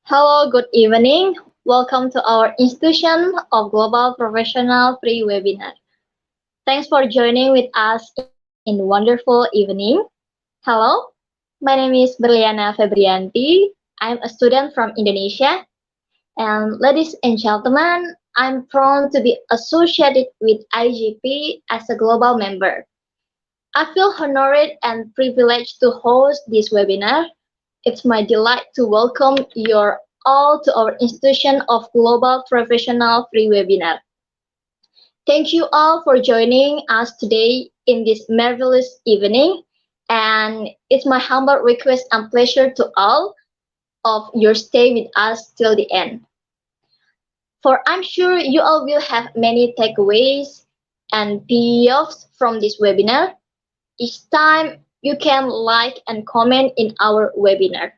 Hello, good evening. Welcome to our Institution of Global Professional Free Webinar. Thanks for joining with us in wonderful evening. Hello, my name is Berliana Febrianti. I'm a student from Indonesia. And ladies and gentlemen, I'm proud to be associated with IGP as a global member. I feel honored and privileged to host this webinar. It's my delight to welcome you all to our Institution of Global Professional Free Webinar. Thank you all for joining us today in this marvelous evening. And it's my humble request and pleasure to all of your stay with us till the end. For I'm sure you all will have many takeaways and payoffs from this webinar. Each time you can like and comment in our webinar.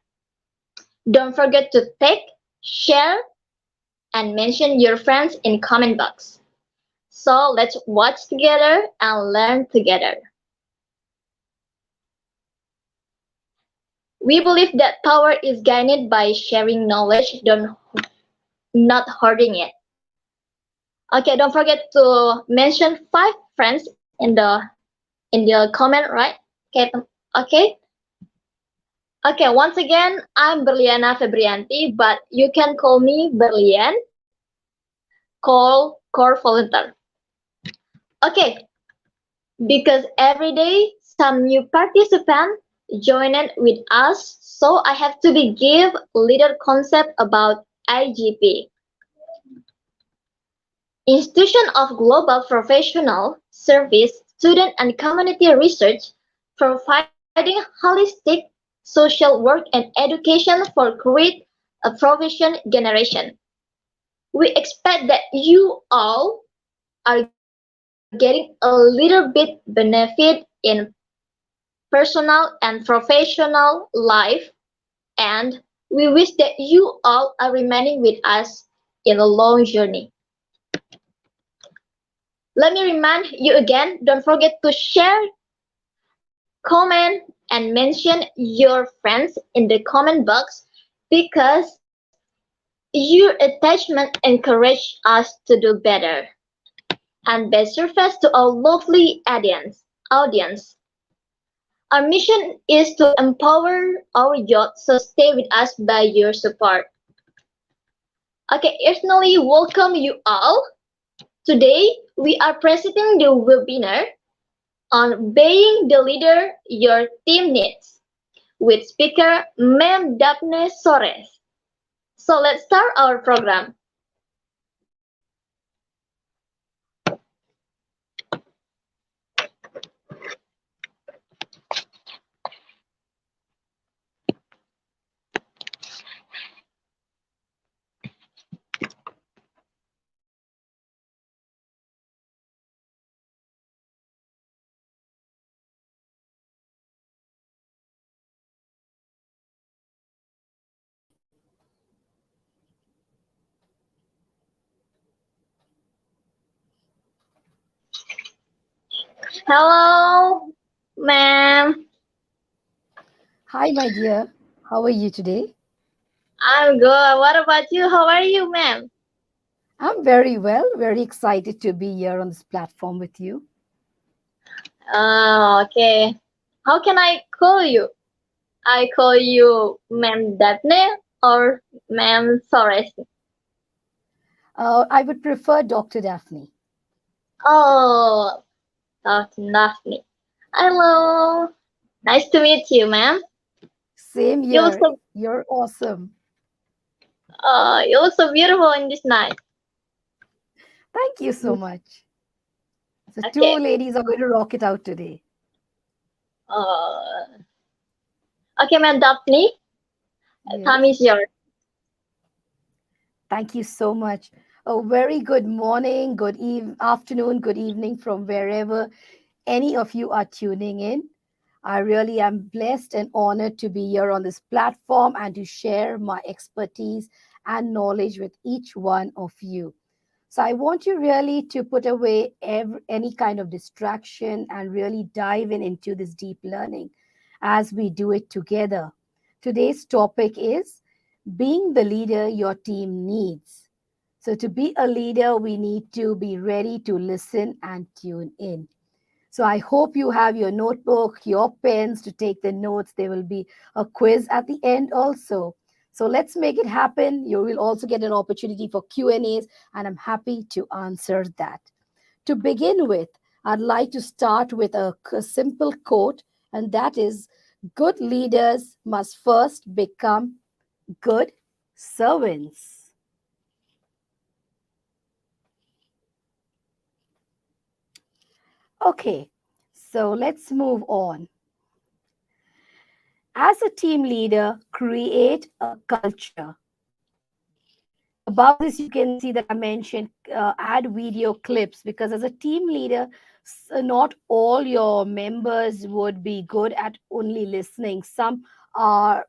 Don't forget to tag, share, and mention your friends in comment box. So let's watch together and learn together. We believe that power is gained by sharing knowledge, not hoarding it. Okay, don't forget to mention 5 friends in the comment, right? Okay. Okay, once again, I'm Berliana Febrianti, but you can call me Berlian, call core volunteer. Okay, because every day some new participant joined with us, so I have to be give little concept about IGP. Institution of Global Professional Service, Student and Community Research, providing holistic social work and education for great profession generation. We expect that you all are getting a little bit benefit in personal and professional life, and we wish that you all are remaining with us in a long journey. Let me remind you again, don't forget to share, comment, and mention your friends in the comment box because your attachment encourages us to do better and best surface to our lovely audience. Our mission is to empower our youth, so stay with us by your support. Okay, personally welcome you all. Today we are presenting the webinar on being the leader your team needs with speaker Ma'am Daphne Sores. So let's start our program. Hello, ma'am. Hi, my dear. How are you today? I'm good. What about you? How are you, ma'am? I'm very well, very excited to be here on this platform with you. Oh, okay. How can I call you? I call you Ma'am Daphne or Ma'am Sores. I would prefer Dr. Daphne. Oh, Daphne. Hello. Nice to meet you, ma'am. Same You look here. so You're awesome. you look so beautiful in this night. Thank you so much. So, two Okay. ladies are going to rock it out today. Uh, okay, ma'am Daphne. Time is Yes. yours. Thank you so much. A very good morning, afternoon, good evening from wherever any of you are tuning in. I really am blessed and honored to be here on this platform and to share my expertise and knowledge with each one of you. So I want you really to put away any kind of distraction and really dive into this deep learning as we do it together. Today's topic is being the leader your team needs. So to be a leader, we need to be ready to listen and tune in. So I hope you have your notebook, your pens to take the notes. There will be a quiz at the end also. So let's make it happen. You will also get an opportunity for Q&As, and I'm happy to answer that. To begin with, I'd like to start with a simple quote, and that is, good leaders must first become good servants. Okay, so let's move on. As a team leader, create a culture. Above this, you can see that I mentioned add video clips, because as a team leader, not all your members would be good at only listening. Some are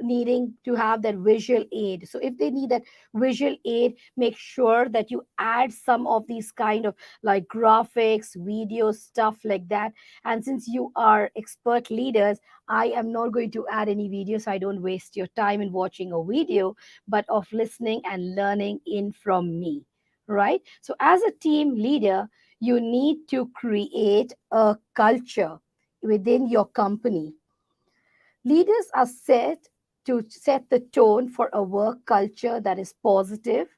needing to have that visual aid. So if they need that visual aid, make sure that you add some of these kind of like graphics, video stuff like that. And since you are expert leaders, I am not going to add any video so I don't waste your time in watching a video, but of listening and learning in from me, right? So as a team leader, you need to create a culture within your company. Leaders are set to set the tone for a work culture that is positive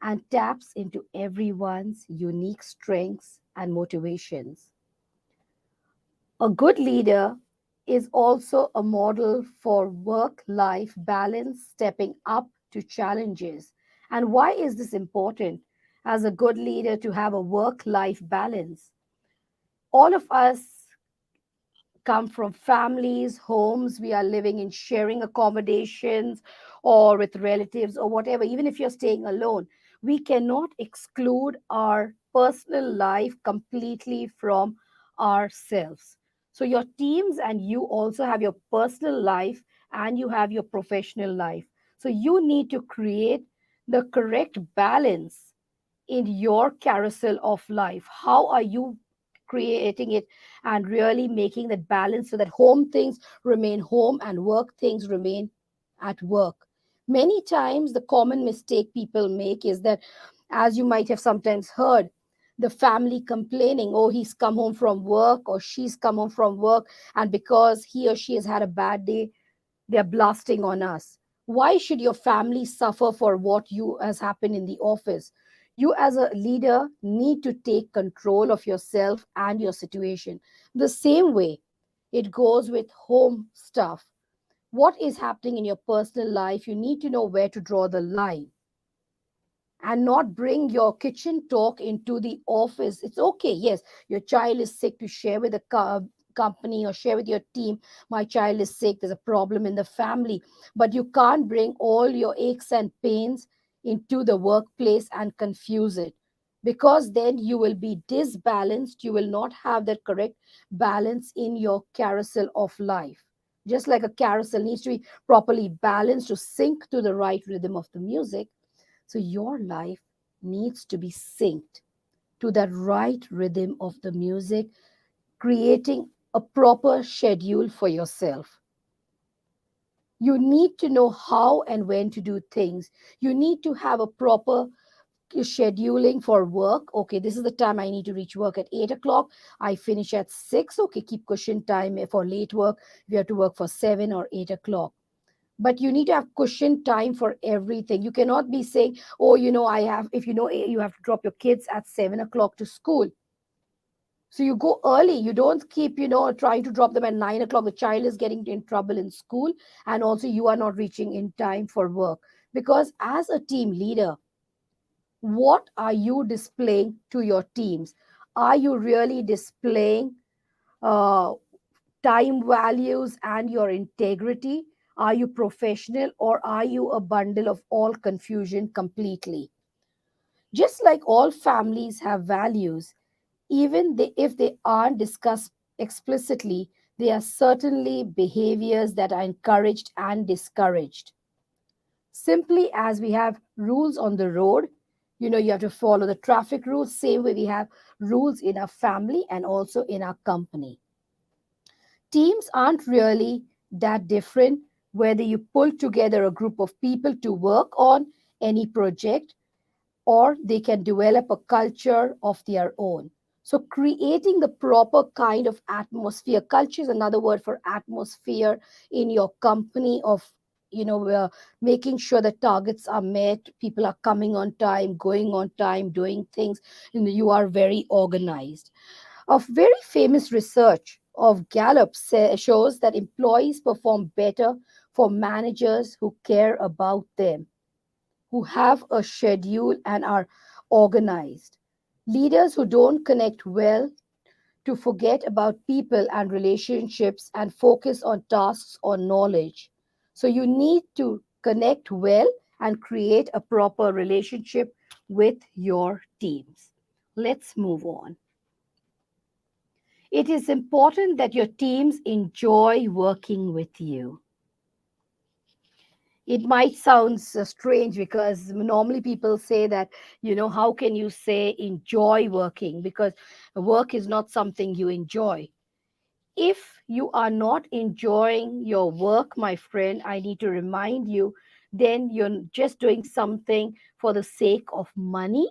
and taps into everyone's unique strengths and motivations. A good leader is also a model for work life balance, stepping up to challenges. And why is this important as a good leader to have a work life balance? All of us come from families, homes, we are living in sharing accommodations or with relatives or whatever, even if you're staying alone, we cannot exclude our personal life completely from ourselves. So, your teams and you also have your personal life and you have your professional life. So, you need to create the correct balance in your carousel of life. How are you creating it and really making that balance so that home things remain home and work things remain at work? Many times, the common mistake people make is that, as you might have sometimes heard, the family complaining, oh, he's come home from work or she's come home from work, and because he or she has had a bad day, they're blasting on us. Why should your family suffer for what you has happened in the office? You as a leader need to take control of yourself and your situation. The same way it goes with home stuff. What is happening in your personal life, you need to know where to draw the line and not bring your kitchen talk into the office. It's okay, yes, your child is sick, to share with the company or share with your team, my child is sick, there's a problem in the family. But you can't bring all your aches and pains into the workplace and confuse it, because then you will be disbalanced. You will not have that correct balance in your carousel of life. Just like a carousel needs to be properly balanced to sync to the right rhythm of the music, so your life needs to be synced to that right rhythm of the music, creating a proper schedule for yourself. You need to know how and when to do things. You need to have a proper scheduling for work. Okay, this is the time I need to reach work at 8 o'clock. I finish at 6. Okay, keep cushion time for late work. We have to work for 7 or 8 o'clock. But you need to have cushion time for everything. You cannot be saying, oh, I have, if you have to drop your kids at 7 o'clock to school. So you go early. You don't keep, trying to drop them at 9 o'clock. The child is getting in trouble in school. And also you are not reaching in time for work. Because as a team leader, what are you displaying to your teams? Are you really displaying uh, time values and your integrity? Are you professional, or are you a bundle of all confusion completely? Just like all families have values, even if they aren't discussed explicitly, There are certainly behaviors that are encouraged and discouraged. Simply as we have rules on the road, you have to follow the traffic rules, same way we have rules in our family and also in our company. Teams aren't really that different whether you pull together a group of people to work on any project or they can develop a culture of their own. So, creating the proper kind of atmosphere, culture is another word for atmosphere in your company, of making sure the targets are met, people are coming on time, going on time, doing things, you are very organized. A very famous research of Gallup shows that employees perform better for managers who care about them, who have a schedule and are organized. Leaders who don't connect well to forget about people and relationships and focus on tasks or knowledge. So you need to connect well and create a proper relationship with your teams. Let's move on. It is important that your teams enjoy working with you. It might sound strange because normally people say that, how can you say enjoy working? Because work is not something you enjoy. If you are not enjoying your work, my friend, I need to remind you, then you're just doing something for the sake of money.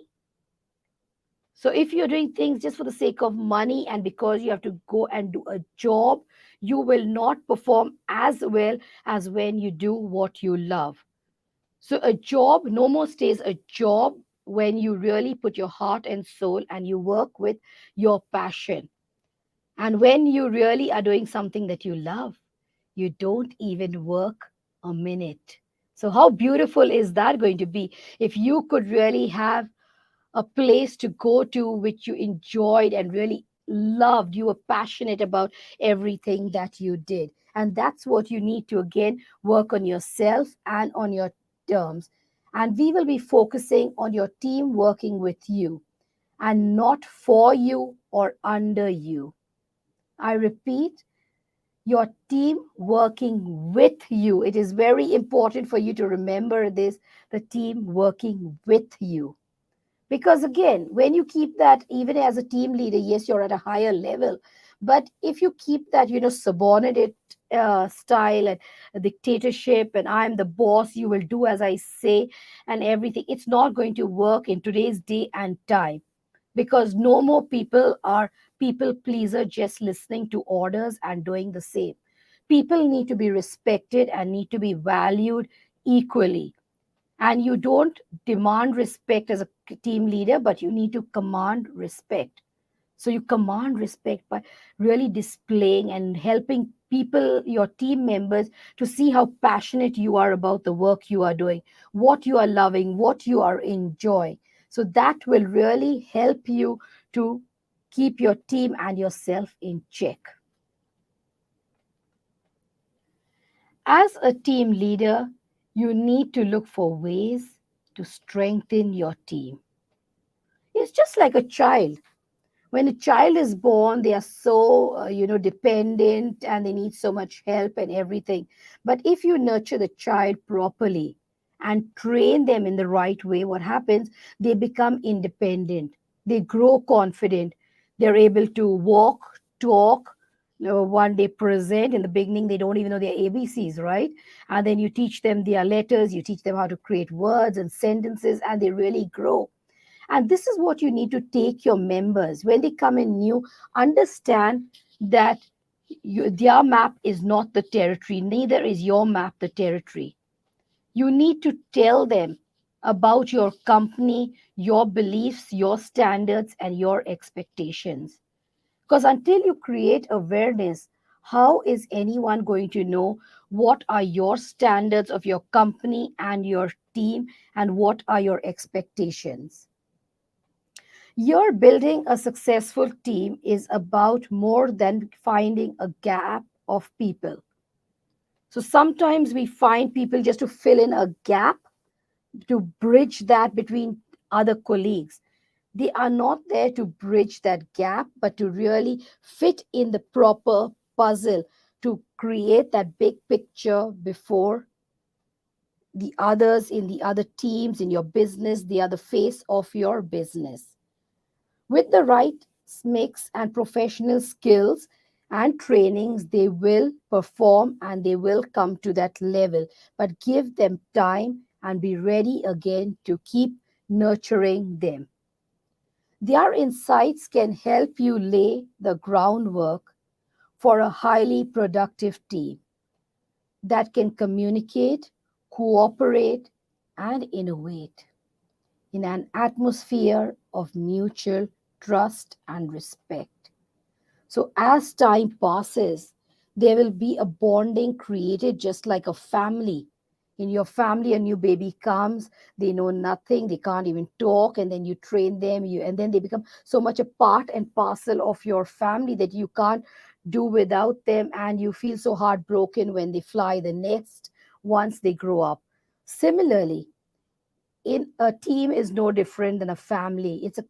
So if you're doing things just for the sake of money and because you have to go and do a job, you will not perform as well as when you do what you love. So a job no more stays a job when you really put your heart and soul and you work with your passion. And when you really are doing something that you love, you don't even work a minute. So how beautiful is that going to be if you could really have a place to go to which you enjoyed and really loved, you were passionate about everything that you did. And that's what you need to again work on yourself and on your terms. And we will be focusing on your team working with you and not for you or under you. I repeat, your team working with you. It is very important for you to remember this, the team working with you. Because again, when you keep that, even as a team leader, yes, you're at a higher level. But if you keep that, subordinate style and dictatorship, and I'm the boss, you will do as I say, and everything, it's not going to work in today's day and time because no more people are people pleaser just listening to orders and doing the same. People need to be respected and need to be valued equally. And you don't demand respect as a team leader, but you need to command respect. So you command respect by really displaying and helping people, your team members, to see how passionate you are about the work you are doing, what you are loving, what you are enjoying. So that will really help you to keep your team and yourself in check. As a team leader, you need to look for ways to strengthen your team. It's just like a child. When a child is born, they are so, dependent and they need so much help and everything. But if you nurture the child properly and train them in the right way, what happens? They become independent. They grow confident. They're able to walk, talk, one day present. In the beginning, they don't even know their ABCs, right? And then you teach them their letters, you teach them how to create words and sentences, and they really grow. And this is what you need to take your members when they come in new, understand that their map is not the territory, neither is your map the territory. You need to tell them about your company, your beliefs, your standards, and your expectations. Because until you create awareness, how is anyone going to know what are your standards of your company and your team and what are your expectations? You're building a successful team is about more than finding a gap of people. So sometimes we find people just to fill in a gap, to bridge that between other colleagues. They are not there to bridge that gap, but to really fit in the proper puzzle to create that big picture before the others in the other teams in your business. They are the face of your business. With the right mix and professional skills and trainings, they will perform and they will come to that level. But give them time and be ready again to keep nurturing them. Their insights can help you lay the groundwork for a highly productive team that can communicate, cooperate, and innovate in an atmosphere of mutual trust and respect. So, as time passes, there will be a bonding created just like a family. In your family, a new baby comes, they know nothing, they can't even talk, and then you train them, and then they become so much a part and parcel of your family that you can't do without them, and you feel so heartbroken when they fly the nest once they grow up. Similarly, in a team is no different than a family. It's a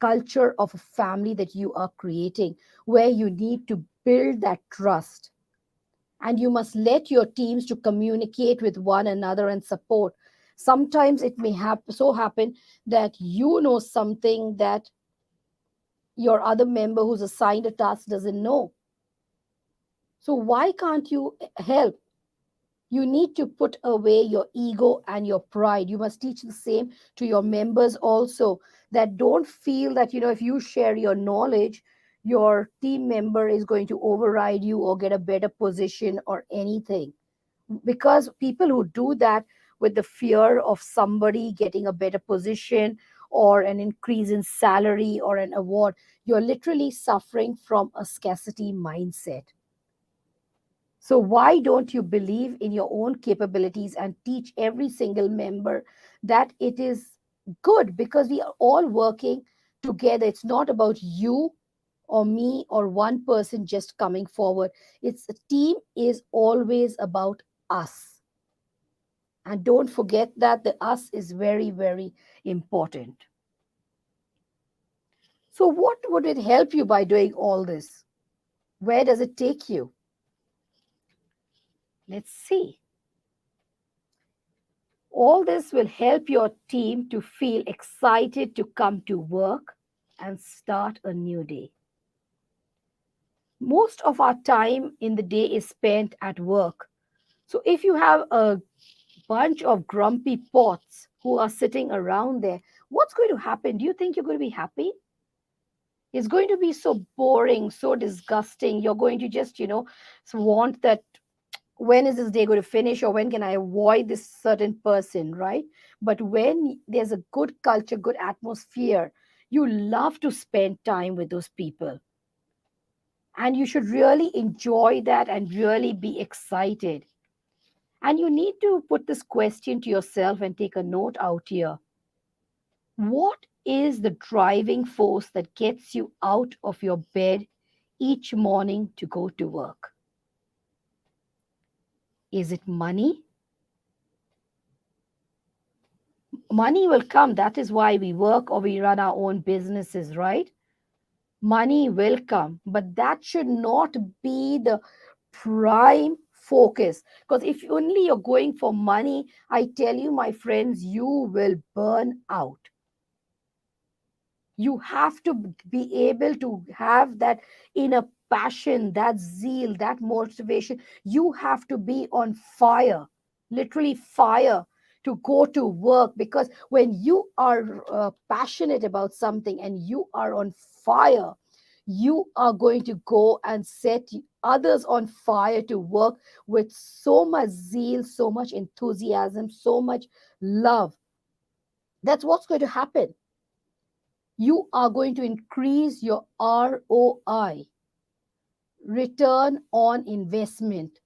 culture of a family that you are creating where you need to build that trust, and you must let your teams to communicate with one another and support. Sometimes it may so happen that you know something that your other member who's assigned a task doesn't know. So why can't you help? You need to put away your ego and your pride. You must teach the same to your members also, that don't feel that, if you share your knowledge, your team member is going to override you or get a better position or anything. Because people who do that with the fear of somebody getting a better position or an increase in salary or an award, you're literally suffering from a scarcity mindset. So, why don't you believe in your own capabilities and teach every single member that it is good, because we are all working together? It's not about you or me or one person just coming forward. It's a team is always about us. And don't forget that the us is very, very important. So, what would it help you by doing all this? Where does it take you? Let's see. All this will help your team to feel excited to come to work and start a new day. Most of our time in the day is spent at work. So if you have a bunch of grumpy pots who are sitting around there, what's going to happen? Do you think you're going to be happy? It's going to be so boring, so disgusting. You're going to just, want that, when is this day going to finish, or when can I avoid this certain person, right? But when there's a good culture, good atmosphere, you love to spend time with those people. And you should really enjoy that and really be excited. And you need to put this question to yourself and take a note out here. What is the driving force that gets you out of your bed each morning to go to work? Is it money? Money will come. That is why we work or we run our own businesses, right? Money will come, but that should not be the prime focus. Because if only you're going for money, I tell you, my friends, you will burn out. You have to be able to have that inner passion, that zeal, that motivation. You have to be on fire, literally fire, to go to work. Because when you are passionate about something and you are on fire, you are going to go and set others on fire to work with so much zeal, so much enthusiasm, so much love. That's what's going to happen. You are going to increase your ROI, return on investment,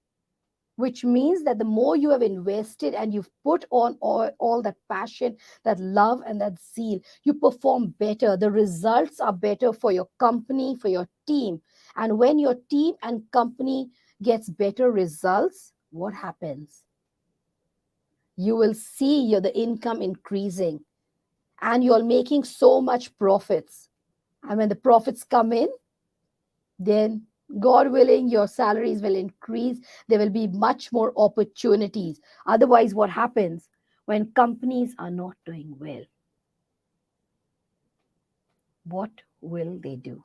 which means that the more you have invested and you've put on all that passion, that love, and that zeal, you perform better. The results are better for your company, for your team. And when your team and company gets better results, what happens? You will see the income increasing and you're making so much profits. And when the profits come in, then God willing, your salaries will increase. There will be much more opportunities. Otherwise, what happens when companies are not doing well? What will they do?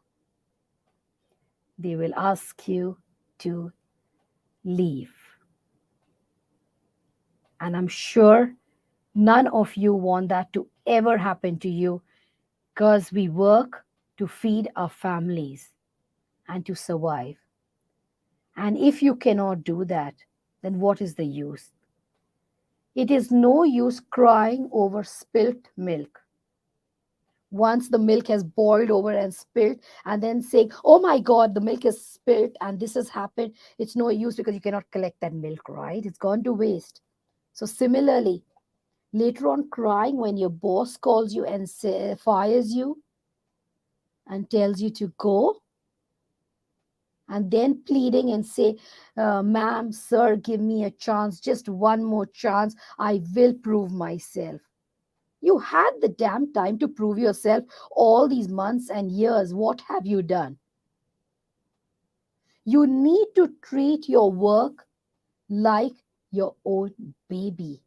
They will ask you to leave. And I'm sure none of you want that to ever happen to you, because we work to feed our families and to survive. And if you cannot do that, then what is the use? It is no use crying over spilt milk. Once the milk has boiled over and spilled, and then saying, "Oh my God, the milk is spilled and this has happened," it's no use because you cannot collect that milk, right? It's gone to waste. So, similarly, later on, crying when your boss calls you and fires you and tells you to go, and then pleading and say, "Ma'am, sir, give me a chance, just one more chance, I will prove myself." You had the damn time to prove yourself all these months and years. What have you done? You need to treat your work like your own baby.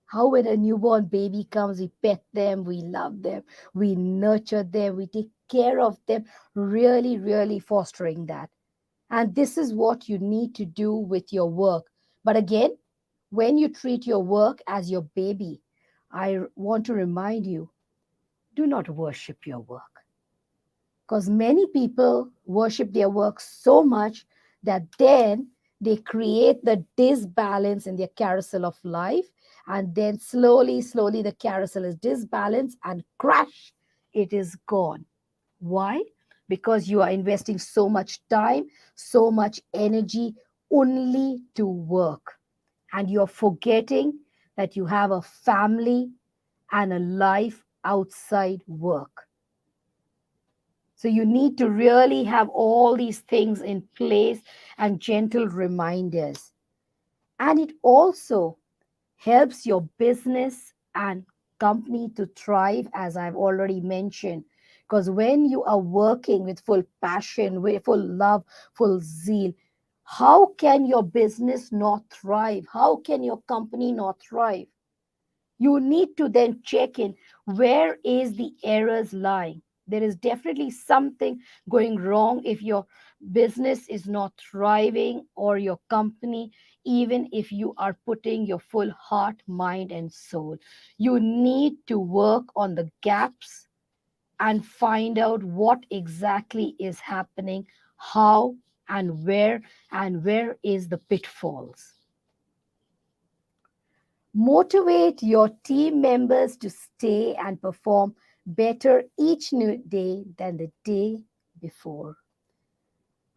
How, when a newborn baby comes, we pet them, we love them, we nurture them, we take care of them, really, really fostering that. And this is what you need to do with your work. But again, when you treat your work as your baby, I want to remind you, do not worship your work. Because many people worship their work so much that then they create the disbalance in their carousel of life. And then slowly, slowly, the carousel is disbalanced and crash, it is gone. Why? Because you are investing so much time, so much energy only to work. And you're forgetting that you have a family and a life outside work. So you need to really have all these things in place and gentle reminders. And it also helps your business and company to thrive, as I've already mentioned. Because when you are working with full passion, with full love, full zeal, how can your business not thrive? How can your company not thrive? You need to then check in, where is the errors lying. There is definitely something going wrong if your business is not thriving, or your company, even if you are putting your full heart, mind and soul. You need to work on the gaps and find out what exactly is happening, how and where is the pitfalls. Motivate your team members to stay and perform better each new day than the day before.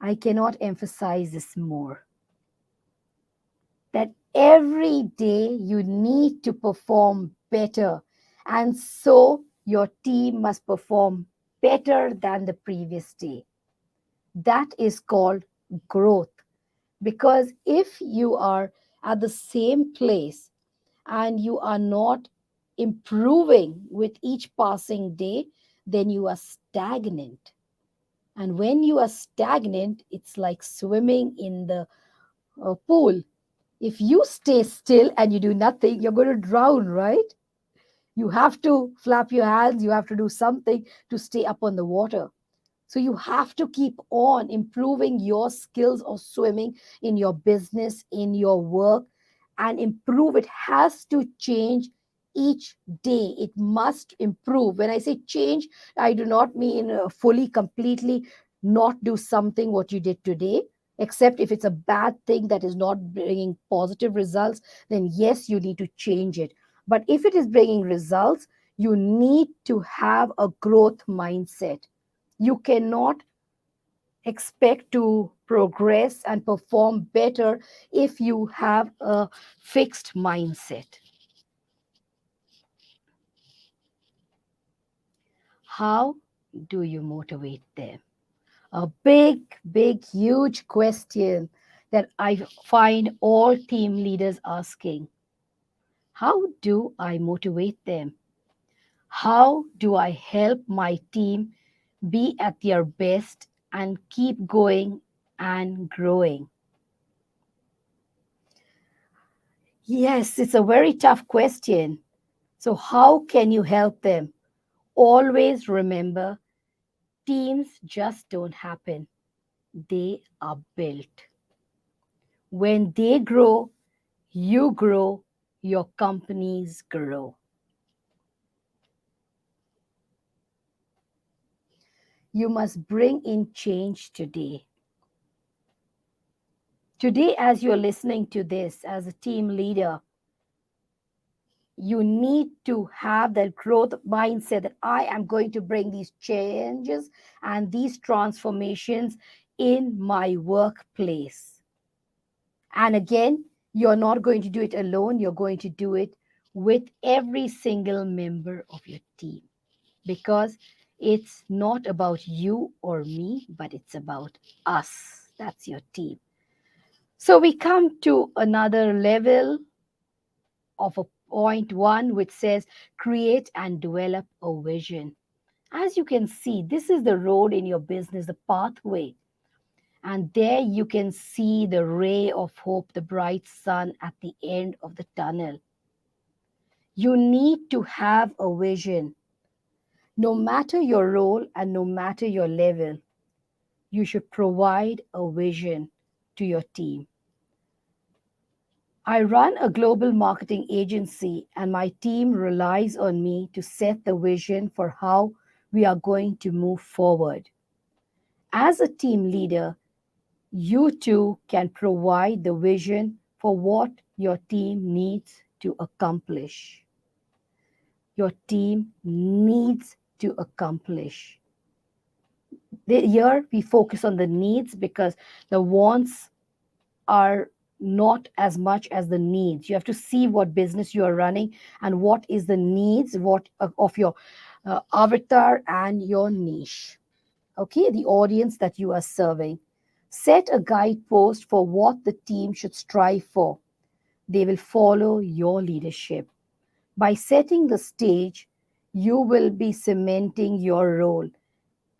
I cannot emphasize this more, that every day you need to perform better. And so your team must perform better than the previous day. That is called growth. Because if you are at the same place and you are not improving with each passing day, then you are stagnant. And when you are stagnant, it's like swimming in the pool. If you stay still and you do nothing, you're going to drown, right? You have to flap your hands, you have to do something to stay up on the water. So you have to keep on improving your skills of swimming in your business, in your work, and improve. It has to change each day. It must improve. When I say change, I do not mean fully, completely not do something what you did today. Except if it's a bad thing that is not bringing positive results, then yes, you need to change it. But if it is bringing results, you need to have a growth mindset. You cannot expect to progress and perform better if you have a fixed mindset. How do you motivate them? A big, big, huge question that I find all team leaders asking. How do I motivate them? How do I help my team be at their best and keep going and growing? Yes, it's a very tough question. So, how can you help them? Always remember, teams just don't happen, they are built. When they grow, you grow, your companies grow. You must bring in change today. Today, as you're listening to this as a team leader, you need to have that growth mindset that I am going to bring these changes and these transformations in my workplace. And again, you're not going to do it alone, you're going to do it with every single member of your team, because it's not about you or me, but it's about us. That's your team. So we come to another level of a point one, which says create and develop a vision. As you can see, this is the road in your business, the pathway. And there you can see the ray of hope, the bright sun at the end of the tunnel. You need to have a vision. No matter your role and no matter your level, you should provide a vision to your team. I run a global marketing agency, and my team relies on me to set the vision for how we are going to move forward. As a team leader, you too can provide the vision for what your team needs to accomplish. Your team needs to accomplish. Here we focus on the needs because the wants are not as much as the needs. You have to see what business you are running and what is the needs what of your avatar and your niche. Okay, the audience that you are serving. Set a guidepost for what the team should strive for. They will follow your leadership. By setting the stage, you will be cementing your role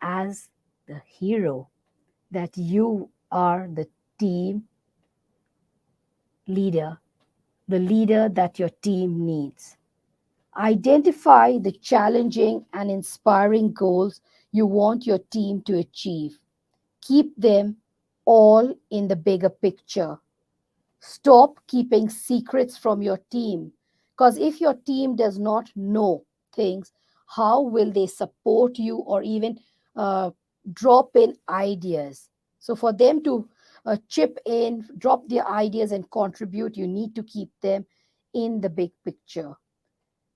as the hero, that you are the team leader, the leader that your team needs. Identify the challenging and inspiring goals you want your team to achieve. Keep them all in the bigger picture. Stop keeping secrets from your team. Because if your team does not know things, how will they support you or even uh, drop in ideas? So, for them to chip in, drop their ideas, and contribute, you need to keep them in the big picture.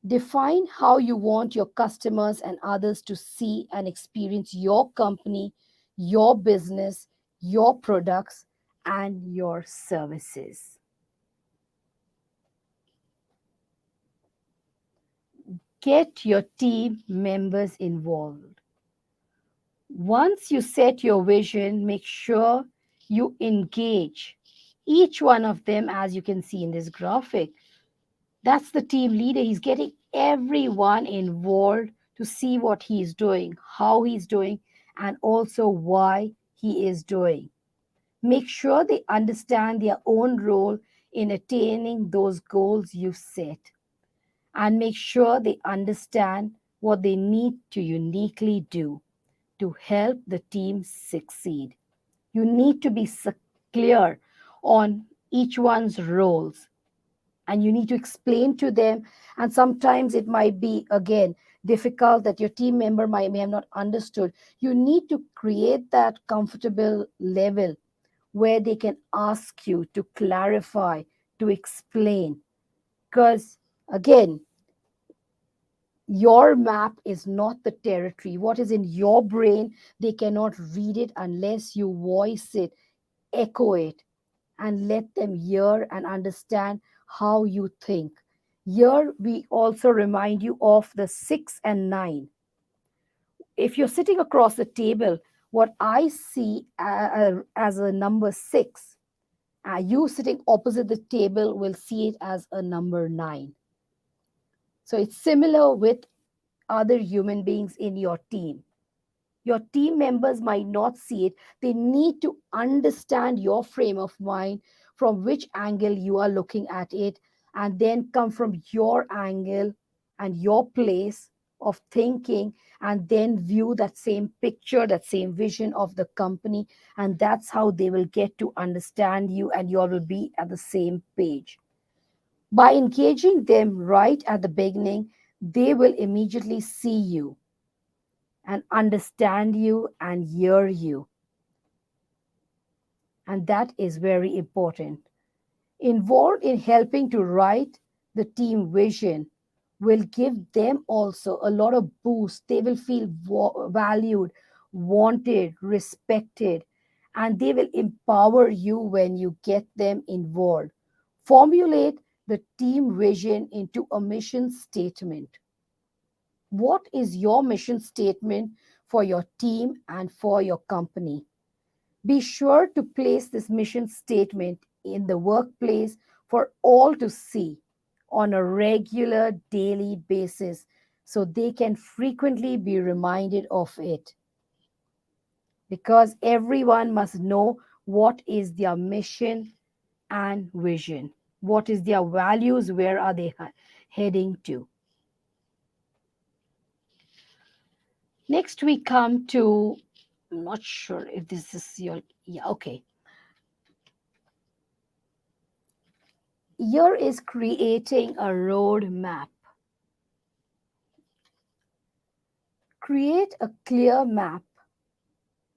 Define how you want your customers and others to see and experience your company, your business, your products, and your services. Get your team members involved. Once you set your vision, make sure you engage each one of them, as you can see in this graphic. That's the team leader. He's getting everyone involved to see what he's doing, how he's doing, and also why he is doing. Make sure they understand their own role in attaining those goals you've set, and make sure they understand what they need to uniquely do to help the team succeed. You need to be clear on each one's roles, and you need to explain to them. And sometimes it might be, again, difficult that your team member may have not understood. You need to create that comfortable level where they can ask you to clarify, to explain. Because, again, your map is not the territory. What is in your brain, they cannot read it unless you voice it, echo it, and let them hear and understand how you think. Here, we also remind you of the 6 and 9. If you're sitting across the table, what I see as a number 6, you sitting opposite the table will see it as a number 9. So it's similar with other human beings in your team. Your team members might not see it. They need to understand your frame of mind, from which angle you are looking at it, and then come from your angle and your place of thinking, and then view that same picture, that same vision of the company. And that's how they will get to understand you, and you all will be at the same page. By engaging them right at the beginning, they will immediately see you and understand you and hear you. And that is very important. Involved in helping to write the team vision will give them also a lot of boost. They will feel valued, wanted, respected, and they will empower you when you get them involved. Formulate the team vision into a mission statement. What is your mission statement for your team and for your company? Be sure to place this mission statement in the workplace for all to see on a regular daily basis so they can frequently be reminded of it, because everyone must know what is their mission and vision, what is their values, where are they heading to. Next, we come to, I'm not sure if this is your, yeah, okay. Here is creating a road map. Create a clear map,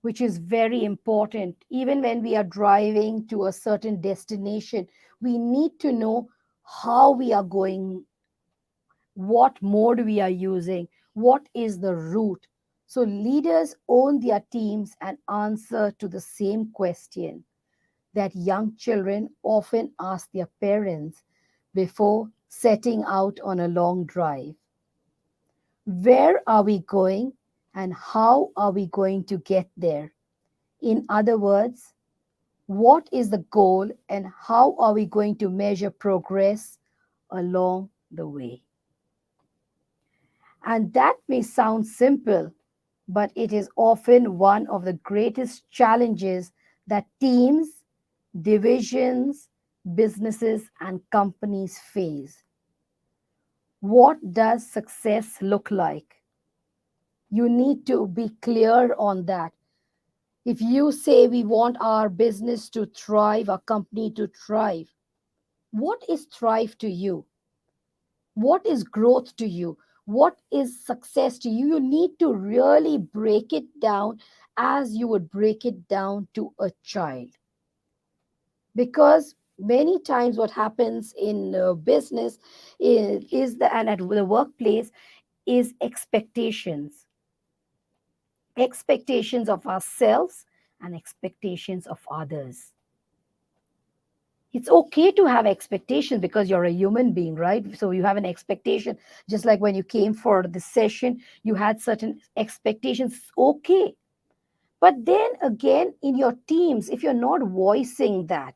which is very important. Even when we are driving to a certain destination, we need to know how we are going, what mode we are using, what is the route. So leaders own their teams and answer to the same question that young children often ask their parents before setting out on a long drive. Where are we going and how are we going to get there? In other words, what is the goal and how are we going to measure progress along the way? And that may sound simple, but it is often one of the greatest challenges that teams, divisions, businesses, and companies face. What does success look like? You need to be clear on that. If you say we want our business to thrive, our company to thrive, what is thrive to you? What is growth to you? What is success to you? You need to really break it down as you would break it down to a child. Because many times what happens in business is that, and at the workplace, is expectations of ourselves and expectations of others. It's okay to have expectations because you're a human being, right? So you have an expectation. Just like when you came for the session, you had certain expectations. It's okay. But then again, in your teams, if you're not voicing that,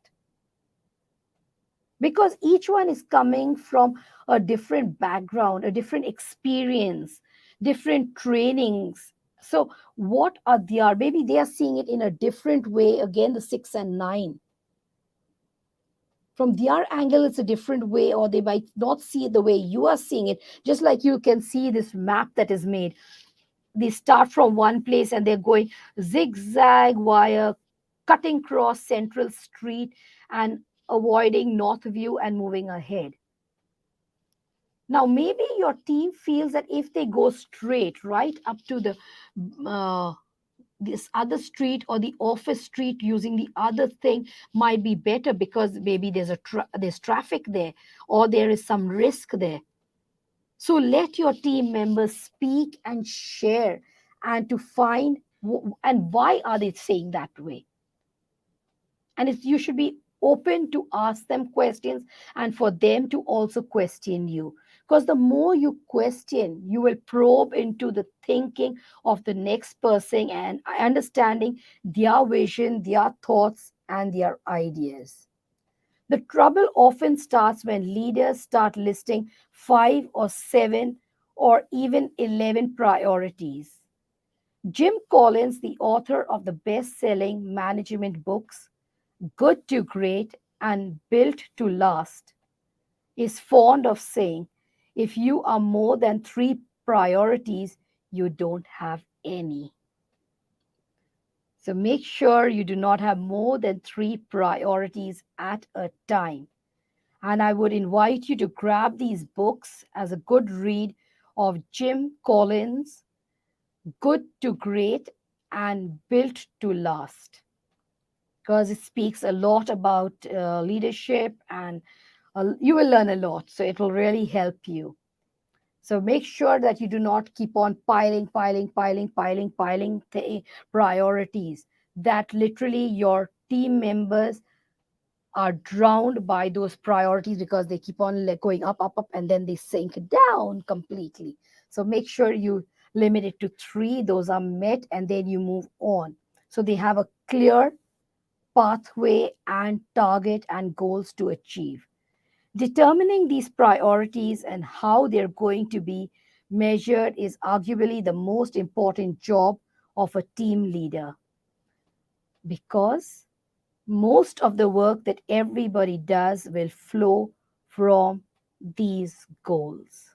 because each one is coming from a different background, a different experience, different trainings. So what are they are? Maybe they are seeing it in a different way. Again, the 6 and 9. From their angle, it's a different way, or they might not see it the way you are seeing it. Just like you can see this map that is made. They start from one place and they're going zigzag via cutting across Central Street and avoiding North View and moving ahead. Now, maybe your team feels that if they go straight right up to the uh, this other street or the office street using the other thing might be better because maybe there's traffic there or there is some risk there. So let your team members speak and share and to find and why are they saying that way. And you should be open to ask them questions and for them to also question you, because the more you question, you will probe into the thinking of the next person and understanding their vision, their thoughts, and their ideas. The trouble often starts when leaders start listing 5 or 7 or even 11 priorities. Jim Collins, the author of the best selling management books, Good to Great and Built to Last, is fond of saying, if you are more than three priorities, you don't have any. So make sure you do not have more than three priorities at a time. And I would invite you to grab these books as a good read of Jim Collins, Good to Great and Built to Last, because it speaks a lot about leadership, and you will learn a lot. So it will really help you. So make sure that you do not keep on piling priorities, that literally your team members are drowned by those priorities because they keep on going up, and then they sink down completely. So make sure you limit it to three, those are met, and then you move on. So they have a clear pathway and target and goals to achieve. Determining these priorities and how they're going to be measured is arguably the most important job of a team leader, because most of the work that everybody does will flow from these goals.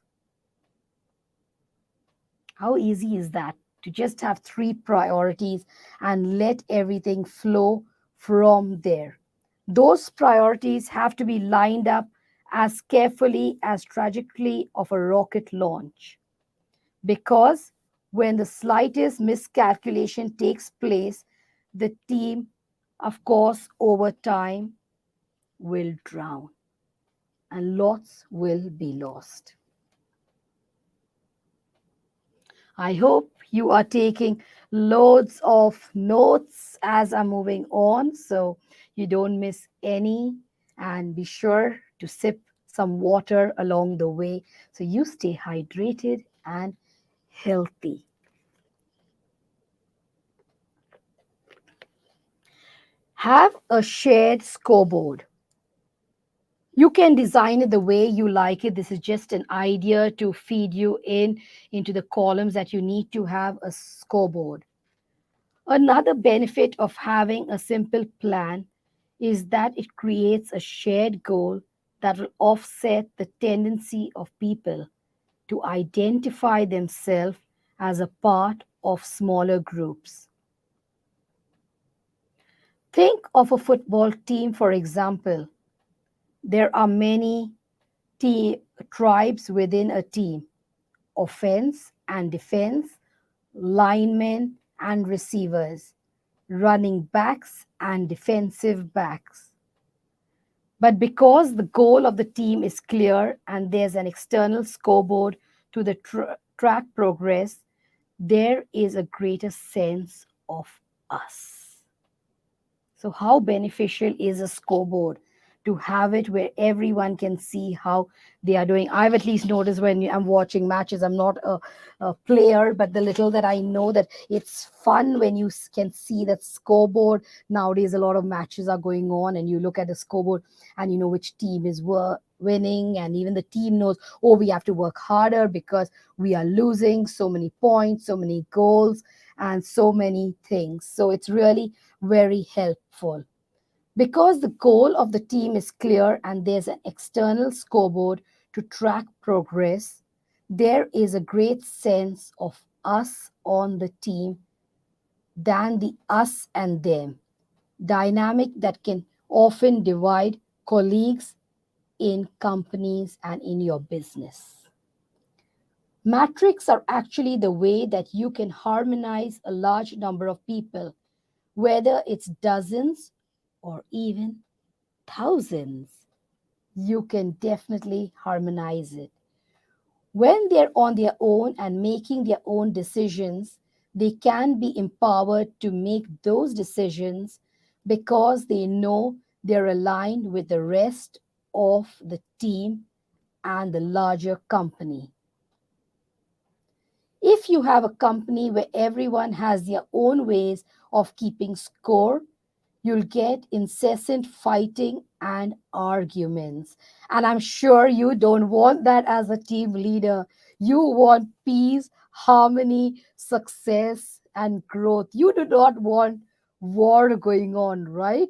How easy is that? To just have three priorities and let everything flow from there. Those priorities have to be lined up as carefully as trajectory of a rocket launch. Because when the slightest miscalculation takes place, the team, of course, over time will drown and lots will be lost. I hope you are taking loads of notes as I'm moving on so you don't miss any, and be sure to sip some water along the way so you stay hydrated and healthy. Have a shared scoreboard. You can design it the way you like it. This is just an idea to feed you into the columns that you need to have a scoreboard. Another benefit of having a simple plan is that it creates a shared goal that will offset the tendency of people to identify themselves as a part of smaller groups. Think of a football team, for example. There are many tribes within a team: offense and defense, linemen and receivers, running backs and defensive backs. But because the goal of the team is clear and there's an external scoreboard to the track progress, there is a greater sense of us. So, how beneficial is a scoreboard? To have it where everyone can see how they are doing. I've at least noticed when I'm watching matches, I'm not a player, but the little that I know, that it's fun when you can see that scoreboard. Nowadays, a lot of matches are going on, and you look at the scoreboard and you know which team is winning, and even the team knows, oh, we have to work harder because we are losing so many points, so many goals, and so many things. So it's really very helpful. Because the goal of the team is clear and there's an external scoreboard to track progress, there is a great sense of us on the team than the us and them dynamic that can often divide colleagues in companies and in your business. Metrics are actually the way that you can harmonize a large number of people, whether it's dozens or even thousands. You can definitely harmonize it. When they're on their own and making their own decisions, they can be empowered to make those decisions because they know they're aligned with the rest of the team and the larger company. If you have a company where everyone has their own ways of keeping score, you'll get incessant fighting and arguments. And I'm sure you don't want that as a team leader. You want peace, harmony, success, and growth. You do not want war going on, right?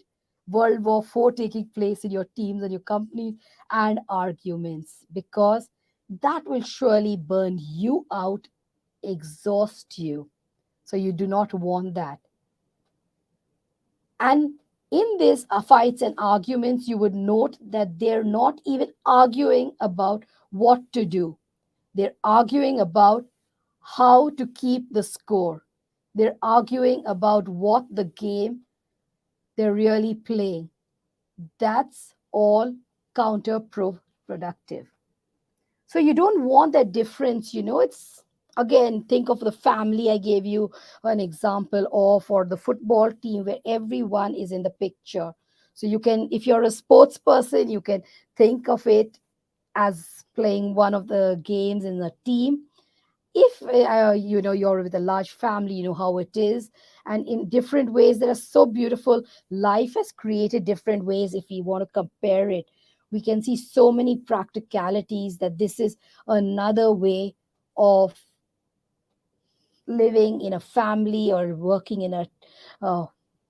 World War IV taking place in your teams and your companies, and arguments, because that will surely burn you out, exhaust you. So you do not want that. And in these fights and arguments, you would note that they're not even arguing about what to do. They're arguing about how to keep the score. They're arguing about what the game they're really playing. That's all counterproductive. So you don't want that difference, it's again, think of the family I gave you an example of, or the football team where everyone is in the picture. So you can, if you're a sports person, you can think of it as playing one of the games in a team. If you're with a large family, you know how it is, and in different ways that are so beautiful. Life has created different ways. If we want to compare it, we can see so many practicalities that this is another way of living in a family or working in a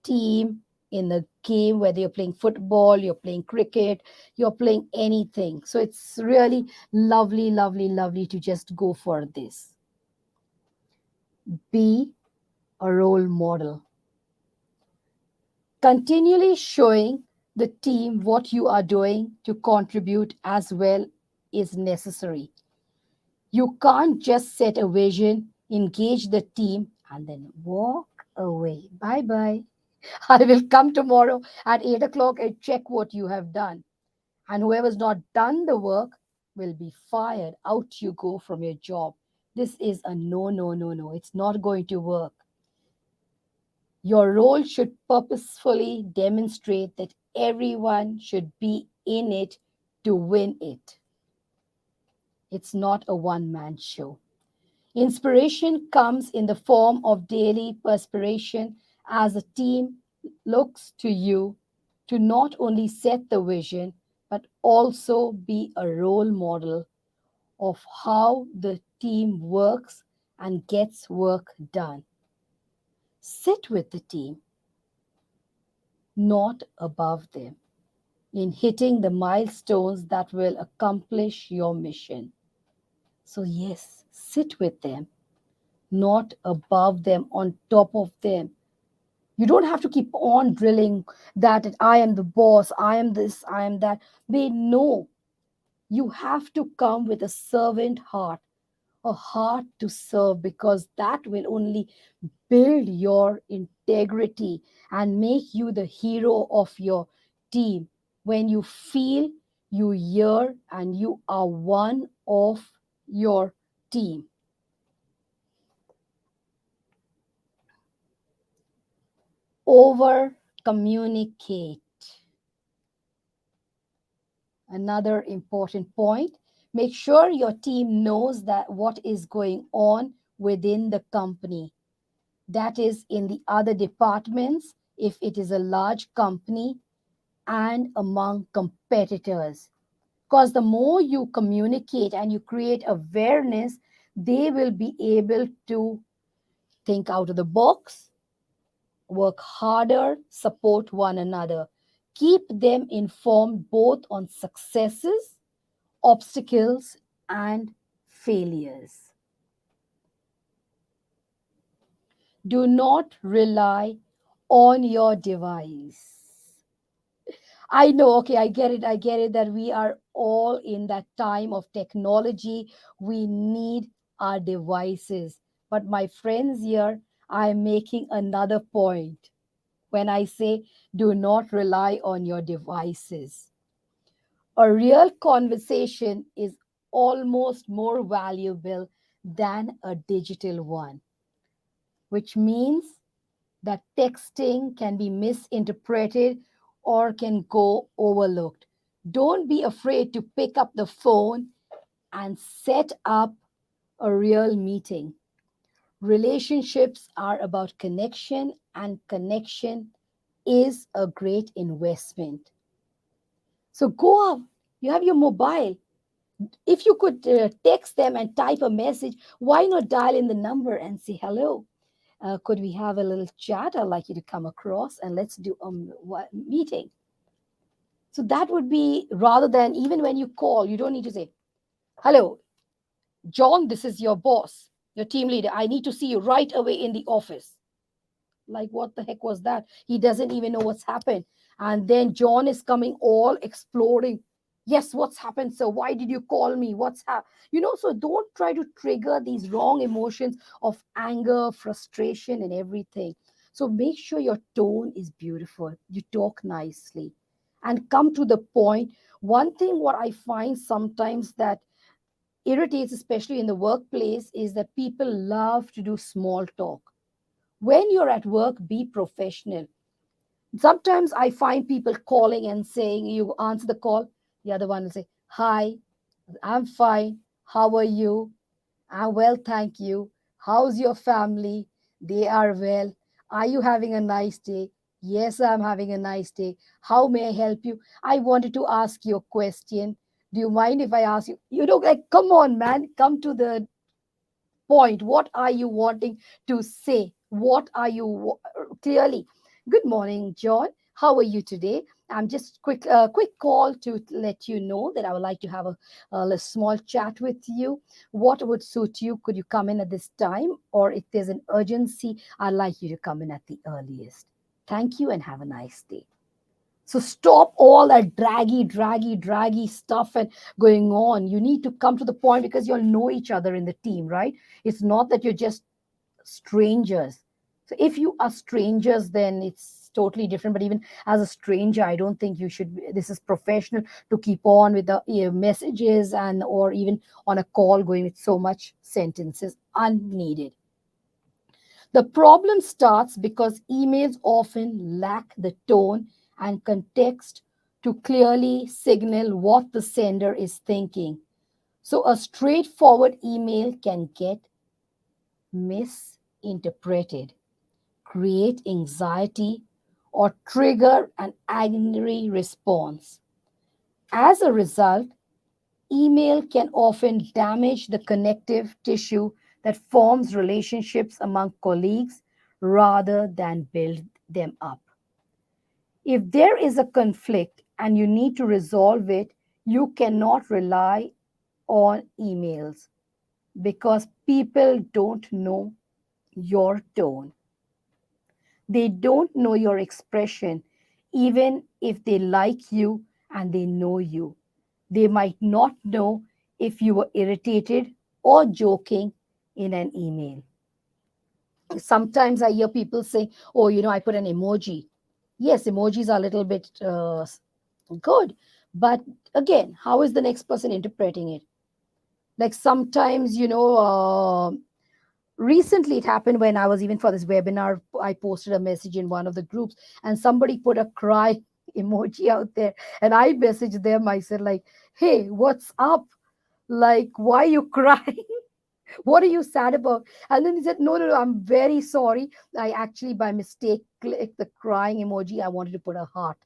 team, in a game, whether you're playing football, you're playing cricket, you're playing anything. So it's really lovely, lovely, lovely to just go for this. Be a role model. Continually showing the team what you are doing to contribute as well is necessary. You can't just set a vision, engage the team, and then walk away. Bye bye. I will come tomorrow at 8 o'clock and check what you have done. And whoever's not done the work will be fired. Out you go from your job. This is a no, no, no, no. It's not going to work. Your role should purposefully demonstrate that everyone should be in it to win it. It's not a one man show. Inspiration comes in the form of daily perspiration as a team looks to you to not only set the vision, but also be a role model of how the team works and gets work done. Sit with the team, not above them, in hitting the milestones that will accomplish your mission. So, yes, sit with them, not above them, on top of them. You don't have to keep on drilling that I am the boss, I am this, I am that. They know. You have to come with a servant heart, a heart to serve, because that will only build your integrity and make you the hero of your team. When you feel, you hear, and you are one of your team. Over communicate. Another important point. Make sure your team knows that what is going on within the company. That is in the other departments, if it is a large company, and among competitors. Because the more you communicate and you create awareness, they will be able to think out of the box, work harder, support one another. Keep them informed both on successes, obstacles, and failures. Do not rely on your device. I know, okay, I get it that we are all in that time of technology. We need our devices. But my friends here, I am making another point when I say do not rely on your devices. A real conversation is almost more valuable than a digital one, which means that texting can be misinterpreted or can go overlooked. Don't be afraid to pick up the phone and set up a real meeting. Relationships are about connection, and connection is a great investment. So go out. You have your mobile. If you could text them and type a message, why not dial in the number and say hello? Could we have a little chat? I'd like you to come across and let's do a meeting. So that would be, rather than, even when you call, you don't need to say, hello, John, this is your boss, your team leader. I need to see you right away in the office. Like, what the heck was that? He doesn't even know what's happened. And then John is coming all exploring. Yes, what's happened? So why did you call me? What's happened? So don't try to trigger these wrong emotions of anger, frustration, and everything. So make sure your tone is beautiful. You talk nicely and come to the point. One thing what I find sometimes that irritates, especially in the workplace, is that people love to do small talk. When you're at work, be professional. Sometimes I find people calling and saying, you answer the call, the other one will say, hi, I'm fine. How are you? I'm well, thank you. How's your family? They are well. Are you having a nice day? Yes, I'm having a nice day. How may I help you? I wanted to ask you a question. Do you mind if I ask you? Like, come on, man, come to the point. What are you wanting to say? What are you clearly? Good morning, John. How are you today? I'm just quick call to let you know that I would like to have a small chat with you. What would suit you? Could you come in at this time? Or if there's an urgency, I'd like you to come in at the earliest. Thank you and have a nice day. So stop all that draggy stuff and going on. You need to come to the point because you'll know each other in the team, right? It's not that you're just strangers. So if you are strangers, then it's totally different. But even as a stranger, I don't think you should. This is professional to keep on with the messages and or even on a call going with so much sentences unneeded. The problem starts because emails often lack the tone and context to clearly signal what the sender is thinking. So a straightforward email can get misinterpreted, create anxiety, or trigger an angry response. As a result, email can often damage the connective tissue that forms relationships among colleagues rather than build them up. If there is a conflict and you need to resolve it, you cannot rely on emails because people don't know your tone. They don't know your expression, even if they like you and they know you. They might not know if you were irritated or joking in an email. Sometimes I hear people say, oh, I put an emoji. Yes, emojis are a little bit good. But again, how is the next person interpreting it? Like sometimes, recently it happened when I was even for this webinar, I posted a message in one of the groups and somebody put a cry emoji out there. And I messaged them. I said, like, hey, what's up? Like, why are you crying? What are you sad about? And then he said, no, I'm very sorry. I actually by mistake clicked the crying emoji. I wanted to put a heart.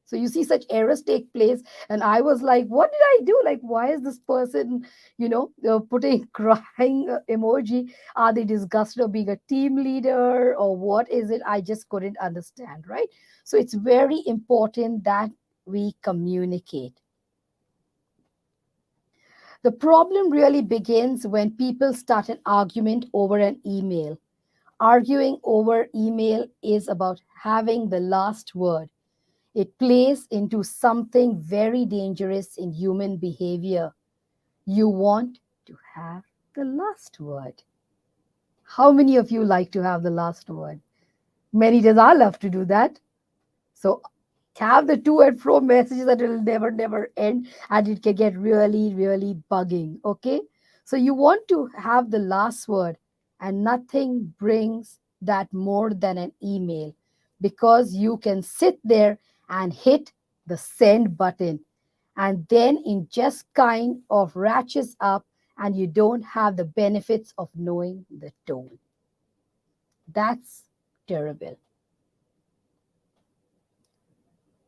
So you see such errors take place. And I was like, what did I do? Like, why is this person, putting crying emoji? Are they disgusted of being a team leader or what is it? I just couldn't understand, right? So it's very important that we communicate. The problem really begins when people start an argument over an email. Arguing over email is about having the last word. It plays into something very dangerous in human behavior. You want to have the last word. How many of you like to have the last word? Many does. I love to do that. So have the to and fro messages that will never end, and it can get really bugging. Okay, so you want to have the last word, and nothing brings that more than an email, because you can sit there and hit the send button, and then it just kind of ratchets up, and you don't have the benefits of knowing the tone. That's terrible.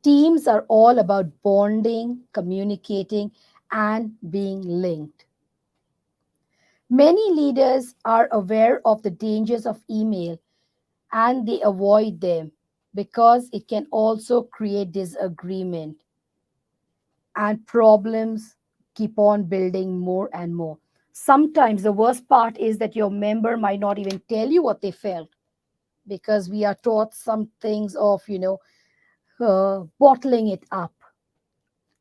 Teams are all about bonding, communicating, and being linked. Many leaders are aware of the dangers of email and they avoid them because it can also create disagreement and problems keep on building more and more. Sometimes the worst part is that your member might not even tell you what they felt because we are taught some things of, bottling it up.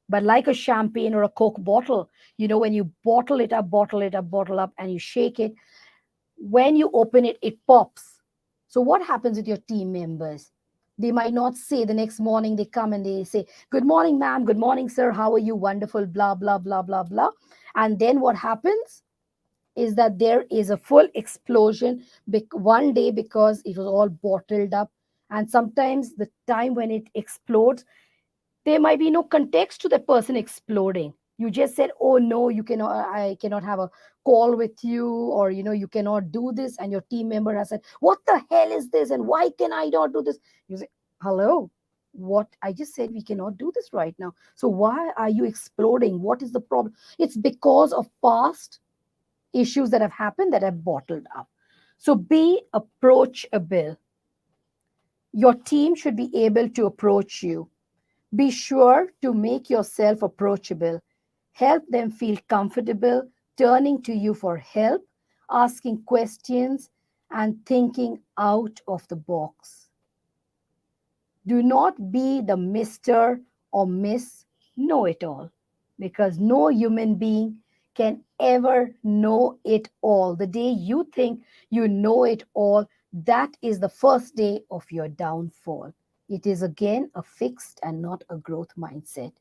But like a champagne or a Coke bottle, when you bottle it up, bottle up, and you shake it, when you open it, it pops. So, what happens with your team members? They might not say the next morning, they come and they say, "Good morning, ma'am. Good morning, sir. How are you? Wonderful, blah, blah, blah, blah, blah." And then what happens is that there is a full explosion one day because it was all bottled up. And sometimes the time when it explodes, there might be no context to that person exploding. You just said, "Oh no, you cannot, I cannot have a call with you," or you cannot do this, and your team member has said, "What the hell is this, and why can I not do this?" You say, "Hello, what? I just said we cannot do this right now, so why are you exploding? What is the problem?" It's because of past issues that have happened that have bottled up. So be approachable. Your team should be able to approach you. Be sure to make yourself approachable. Help them feel comfortable turning to you for help, asking questions, and thinking out of the box. Do not be the Mr. or Miss Know It All because no human being can ever know it all. The day you think you know it all, that is the first day of your downfall. It is again a fixed and not a growth mindset.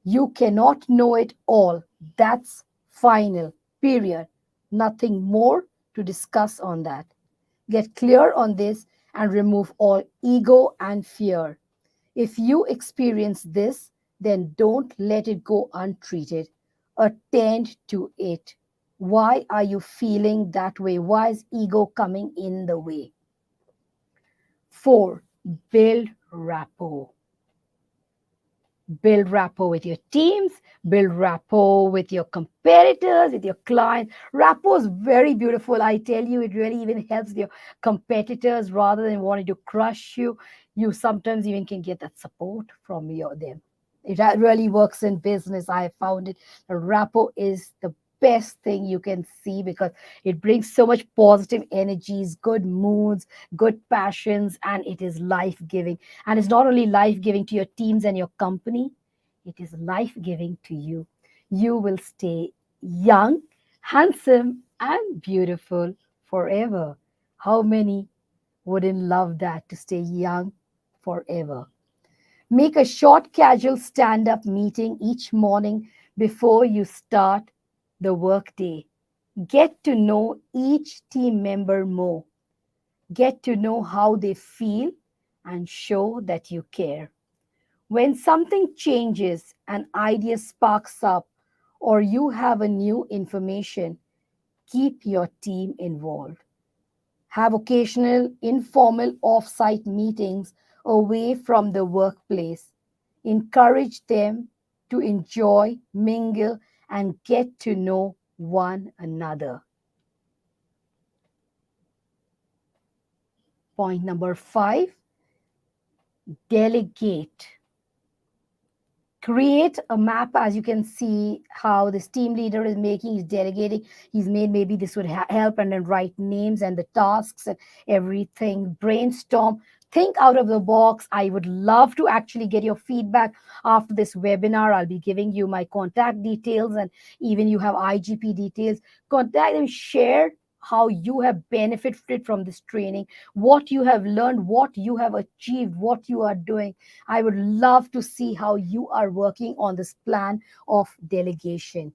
You cannot know it all. That's final, period. Nothing more to discuss on that. Get clear on this and remove all ego and fear. If you experience this, then don't let it go untreated. Attend to it. Why are you feeling that way? Why is ego coming in the way? 4, build rapport. Build rapport with your teams, build rapport with your competitors, with your clients. Rapport is very beautiful. I tell you, it really even helps your competitors rather than wanting to crush you. You sometimes even can get that support from them. It really works in business. I have found it. The rapport is the best thing you can see because it brings so much positive energies, good moods, good passions, and it is life giving. And it's not only life giving to your teams and your company, it is life giving to you. You will stay young, handsome, and beautiful forever. How many wouldn't love that to stay young forever? Make a short, casual stand up meeting each morning before you start the workday. Get to know each team member more. Get to know how they feel and show that you care. When something changes, an idea sparks up, or you have a new information, keep your team involved. Have occasional informal off-site meetings away from the workplace. Encourage them to enjoy, mingle, and get to know one another. Point number 5, delegate. Create a map. As you can see how this team leader is making, he's delegating, he's made, maybe this would help, and then write names and the tasks and everything. Brainstorm, think out of the box. I would love to actually get your feedback after this webinar. I'll be giving you my contact details, and even you have IGP details. Contact them, share how you have benefited from this training, what you have learned, what you have achieved, what you are doing. I would love to see how you are working on this plan of delegation.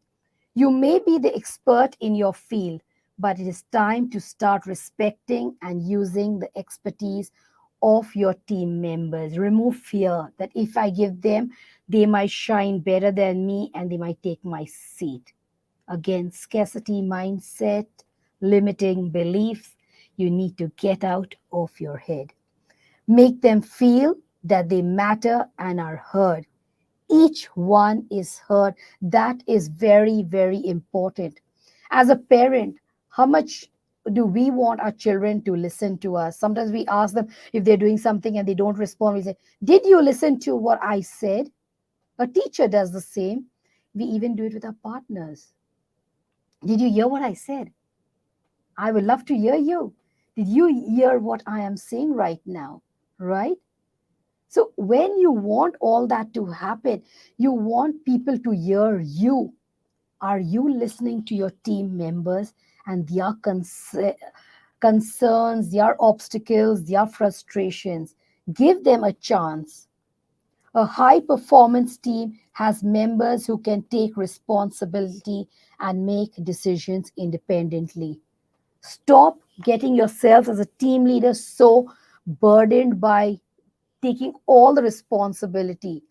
You may be the expert in your field, but it is time to start respecting and using the expertise of your team members. Remove fear that if I give them, they might shine better than me and they might take my seat. Again, scarcity mindset, limiting beliefs, you need to get out of your head. Make them feel that they matter and are heard. Each one is heard. That is very, very important. As a parent, How much do we want our children to listen to us? Sometimes we ask them if they're doing something and they don't respond. We say, did you listen to what I said? A teacher does the same. We even do it with our partners. Did you hear what I said? I would love to hear you. Did you hear what I am saying right now? Right? So, when you want all that to happen, you want people to hear you. Are you listening to your team members and their concerns, their obstacles, their frustrations? Give them a chance. A high performance team has members who can take responsibility and make decisions independently. Stop getting yourself as a team leader so burdened by taking all the responsibility,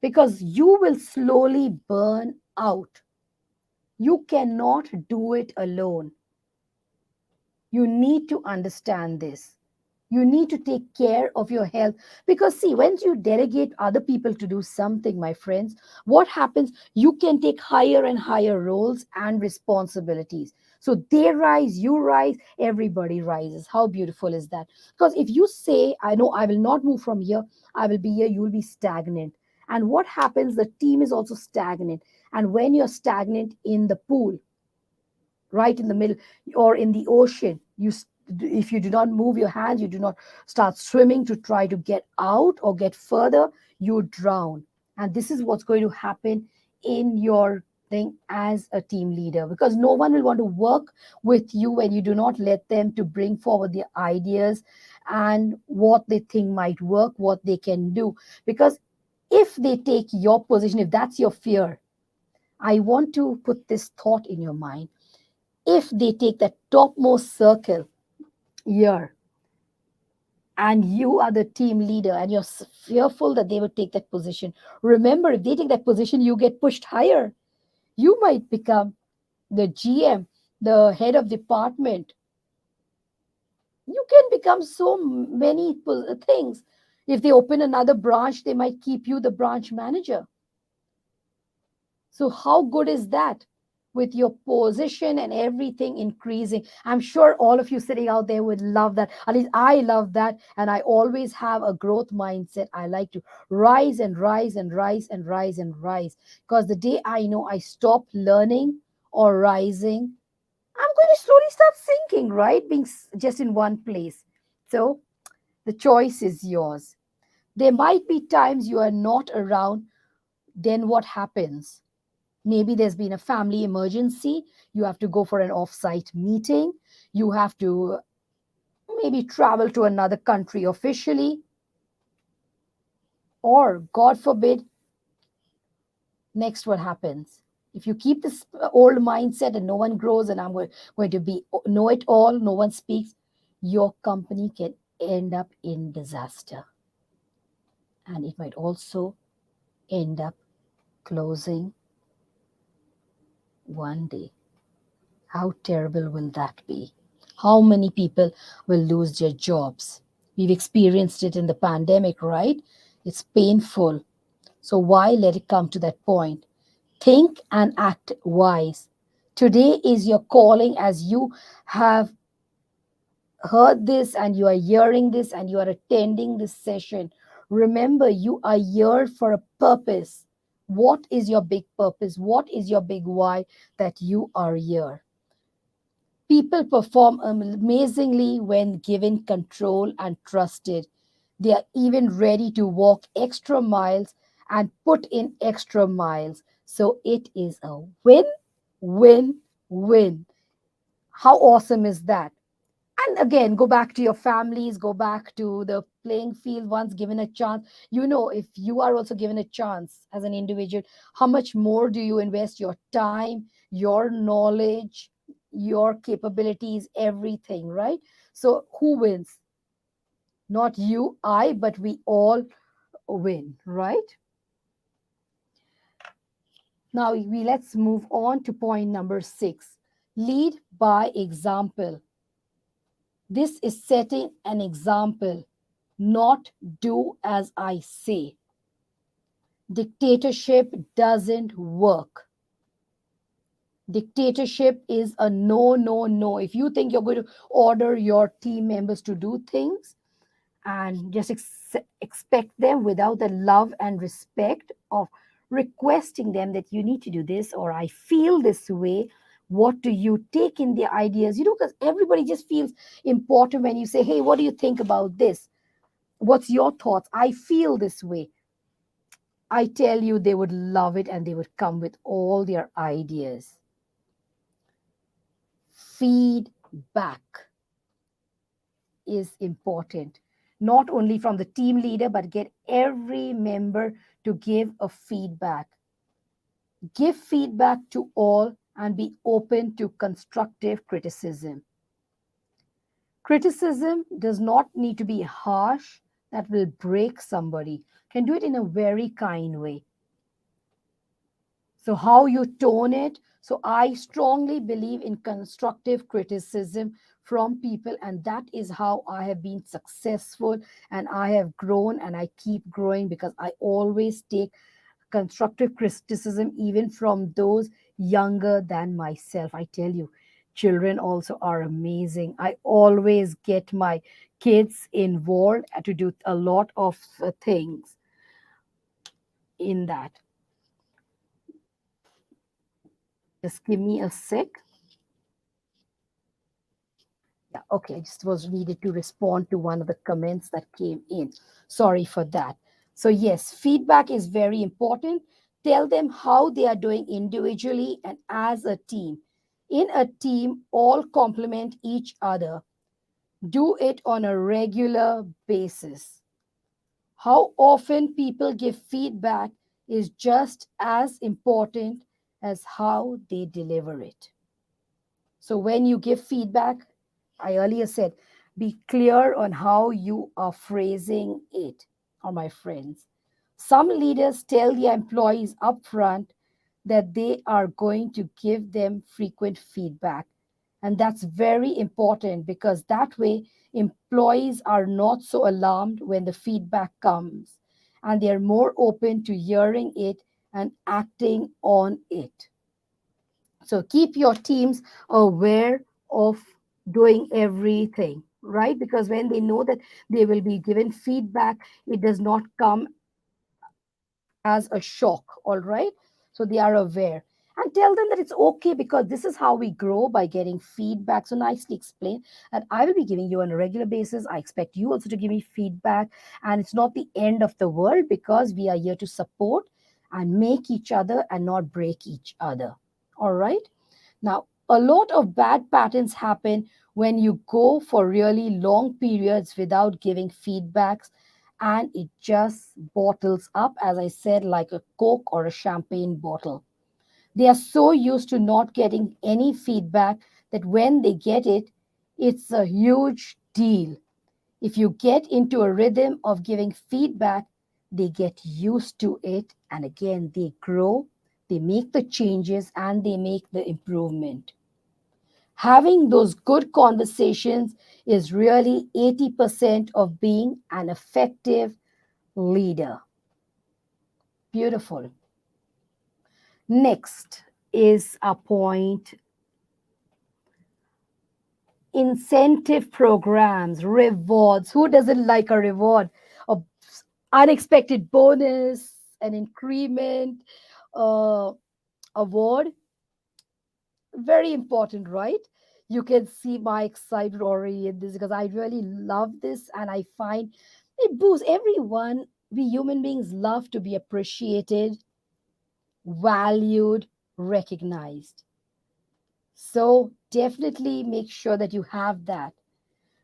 because you will slowly burn out. You cannot do it alone. You need to understand this. You need to take care of your health, because see, once you delegate other people to do something, my friends, what happens? You can take higher and higher roles and responsibilities. So they rise, you rise, everybody rises. How beautiful is that? Because if you say, I know I will not move from here, I will be here, you will be stagnant. And what happens? The team is also stagnant. And when you're stagnant in the pool, right in the middle, or in the ocean, if you do not move your hands, you do not start swimming to try to get out or get further, you drown. And this is what's going to happen in your thing as a team leader, because no one will want to work with you when you do not let them to bring forward their ideas and what they think might work, what they can do. Because if they take your position, if that's your fear, I want to put this thought in your mind. If they take that topmost circle here, and you are the team leader and you're fearful that they will take that position, remember, if they take that position, you get pushed higher. You might become the GM, the head of department. You can become so many things. If they open another branch, they might keep you the branch manager. So, how good is that? With your position and everything increasing. I'm sure all of you sitting out there would love that. At least I love that. And I always have a growth mindset. I like to rise and rise and rise and rise and rise. Because the day I know I stop learning or rising, I'm going to slowly start sinking, right? Being just in one place. So the choice is yours. There might be times you are not around. Then what happens? Maybe there's been a family emergency. You have to go for an off-site meeting. You have to maybe travel to another country officially. Or, God forbid, next what happens? If you keep this old mindset and no one grows and I'm going to be know it all, no one speaks, your company can end up in disaster. And it might also end up closing one day. How terrible will that be? How many people will lose their jobs? We've experienced it in the pandemic, right? It's painful. So why let it come to that point? Think and act wise. Today is your calling, as you have heard this and you are hearing this and you are attending this session. Remember, you are here for a purpose. What is your big purpose? What is your big why that you are here? People perform amazingly when given control and trusted. They are even ready to walk extra miles and put in extra miles. So it is a win, win, win. How awesome is that? And again, go back to your families, go back to the playing field once given a chance. You know, if you are also given a chance as an individual, how much more do you invest your time, your knowledge, your capabilities, everything, right? So who wins? Not you, I, but we all win, right? Now let's move on to point number 6. Lead by example. This is setting an example, not do as I say. Dictatorship doesn't work. Dictatorship is a no, no, no. If you think you're going to order your team members to do things and just expect them without the love and respect of requesting them that you need to do this, or I feel this way, what do you take in the ideas? Because everybody just feels important when you say, hey, what do you think about this? What's your thoughts? I feel this way. I tell you, they would love it and they would come with all their ideas. Feedback is important, not only from the team leader, but get every member to give a feedback. Give feedback to all and be open to constructive criticism. Criticism does not need to be harsh that will break somebody. Can do it in a very kind way. So, how you tone it. So, I strongly believe in constructive criticism from people, and that is how I have been successful and I have grown and I keep growing because I always take constructive criticism, even from those younger than myself. I tell you, children also are amazing. I always get my kids involved to do a lot of things in that. Just give me a sec. Yeah, okay. I just was needed to respond to one of the comments that came in. Sorry for that. So, yes, feedback is very important. Tell them how they are doing individually and as a team. In a team, all complement each other. Do it on a regular basis. How often people give feedback is just as important as how they deliver it. So when you give feedback, I earlier said, be clear on how you are phrasing it, or my friends. Some leaders tell their employees upfront that they are going to give them frequent feedback. And that's very important because that way employees are not so alarmed when the feedback comes and they're more open to hearing it and acting on it. So keep your teams aware of doing everything, right? Because when they know that they will be given feedback, it does not come as a shock, all right? So they are aware. And tell them that it's okay because this is how we grow by getting feedback. So nicely explain that I will be giving you on a regular basis. I expect you also to give me feedback. And it's not the end of the world because we are here to support and make each other and not break each other. All right. Now, a lot of bad patterns happen when you go for really long periods without giving feedbacks and it just bottles up, as I said, like a Coke or a champagne bottle. They are so used to not getting any feedback that when they get it, it's a huge deal. If you get into a rhythm of giving feedback, they get used to it. And again, they grow, they make the changes, and they make the improvement. Having those good conversations is really 80% of being an effective leader. Beautiful. Next is a point: incentive programs, rewards. Who doesn't like a reward? A unexpected bonus, an increment, uh, award. Very important, right? You can see my excitement already in this because I really love this and I find it boosts everyone. We human beings love to be appreciated, valued, recognized. So definitely make sure that you have that.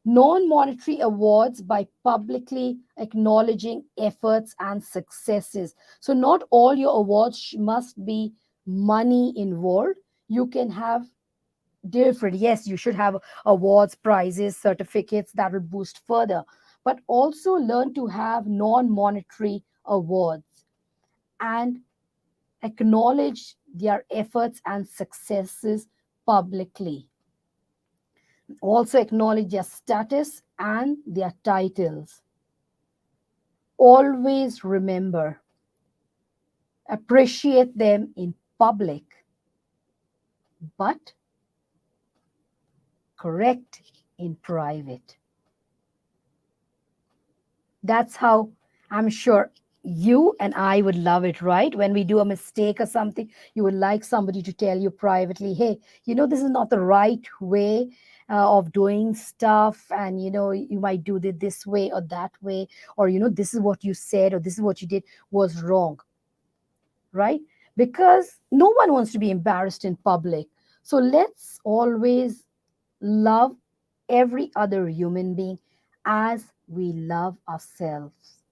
Non-monetary awards by publicly acknowledging efforts and successes. So not all your awards must be money involved. You can have different. Yes, you should have awards, prizes, certificates that will boost further, but also learn to have non-monetary awards and acknowledge their efforts and successes publicly. Also acknowledge their status and their titles. Always remember, appreciate them in public. but correct in private. That's how I'm sure you and I would love it, right? When we do a mistake or something, you would like somebody to tell you privately, hey, this is not the right way of doing stuff. And, you might do it this way or that way. Or, this is what you said or this is what you did was wrong, right? Because no one wants to be embarrassed in public. So let's always love every other human being as we love ourselves.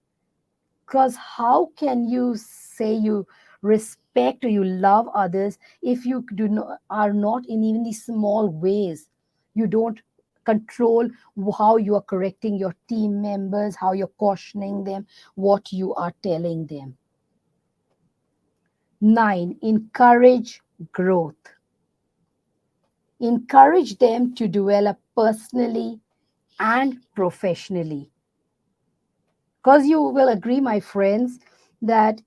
Because how can you say you respect or you love others if you are not in even these small ways? You don't control how you are correcting your team members, how you're cautioning them, what you are telling them. 9, encourage growth. Encourage them to develop personally and professionally. Because you will agree, my friends, that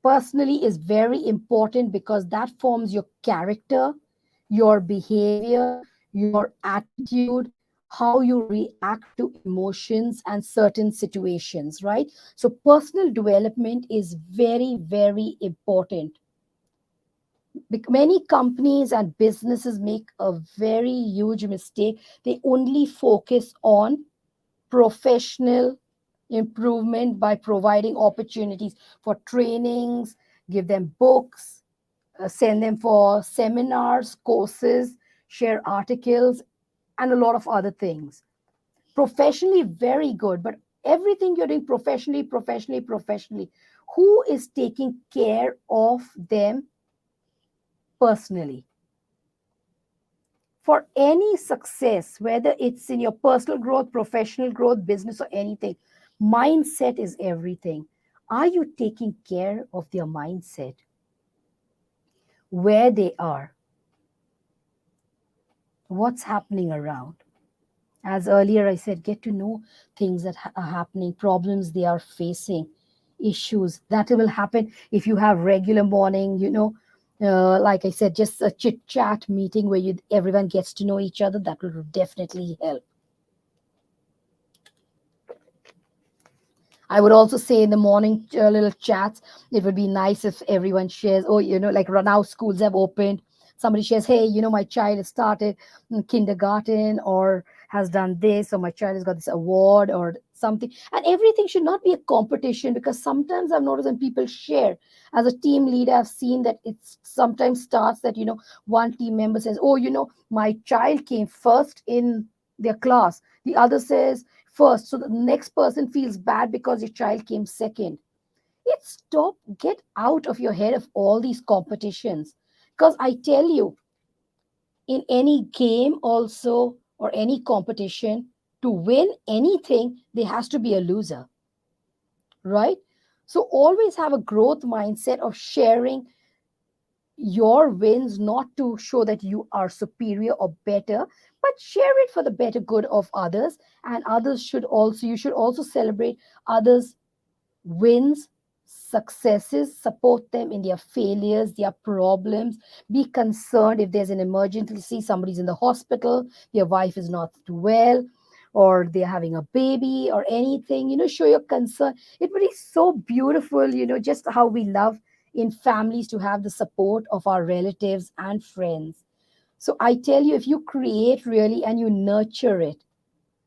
personally is very important because that forms your character, your behavior, your attitude, how you react to emotions and certain situations, right? So, personal development is very, very important. Many companies and businesses make a very huge mistake. They only focus on professional improvement by providing opportunities for trainings, give them books, send them for seminars, courses, share articles, and a lot of other things. Professionally, very good, but everything you're doing professionally, professionally, professionally, who is taking care of them personally? For any success, whether it's in your personal growth, professional growth, business, or anything, mindset is everything. Are you taking care of their mindset, where they are, what's happening around? As earlier I said, get to know things that are happening, problems they are facing, issues that will happen if you have regular morning, like I said, just a chit chat meeting where everyone gets to know each other. That will definitely help. I would also say in the morning little chats, it would be nice if everyone shares, oh, like now schools have opened. Somebody shares, hey, my child has started kindergarten or has done this, or my child has got this award or something. And everything should not be a competition, because sometimes I've noticed when people share, as a team leader, I've seen that it sometimes starts that, one team member says, oh, my child came first in their class. The other says, first, so the next person feels bad because your child came second. It's stop, get out of your head of all these competitions. Because I tell you, in any game also or any competition, to win anything there has to be a loser, right? So always have a growth mindset of sharing your wins, not to show that you are superior or better, but share it for the better good of others. And others should also, you should also celebrate others wins, successes, support them in their failures, their problems. Be concerned if there's an emergency, somebody's in the hospital, their wife is not well, or they're having a baby or anything, show your concern. It would be so beautiful, just how we love in families to have the support of our relatives and friends. So I tell you, if you create really and you nurture it,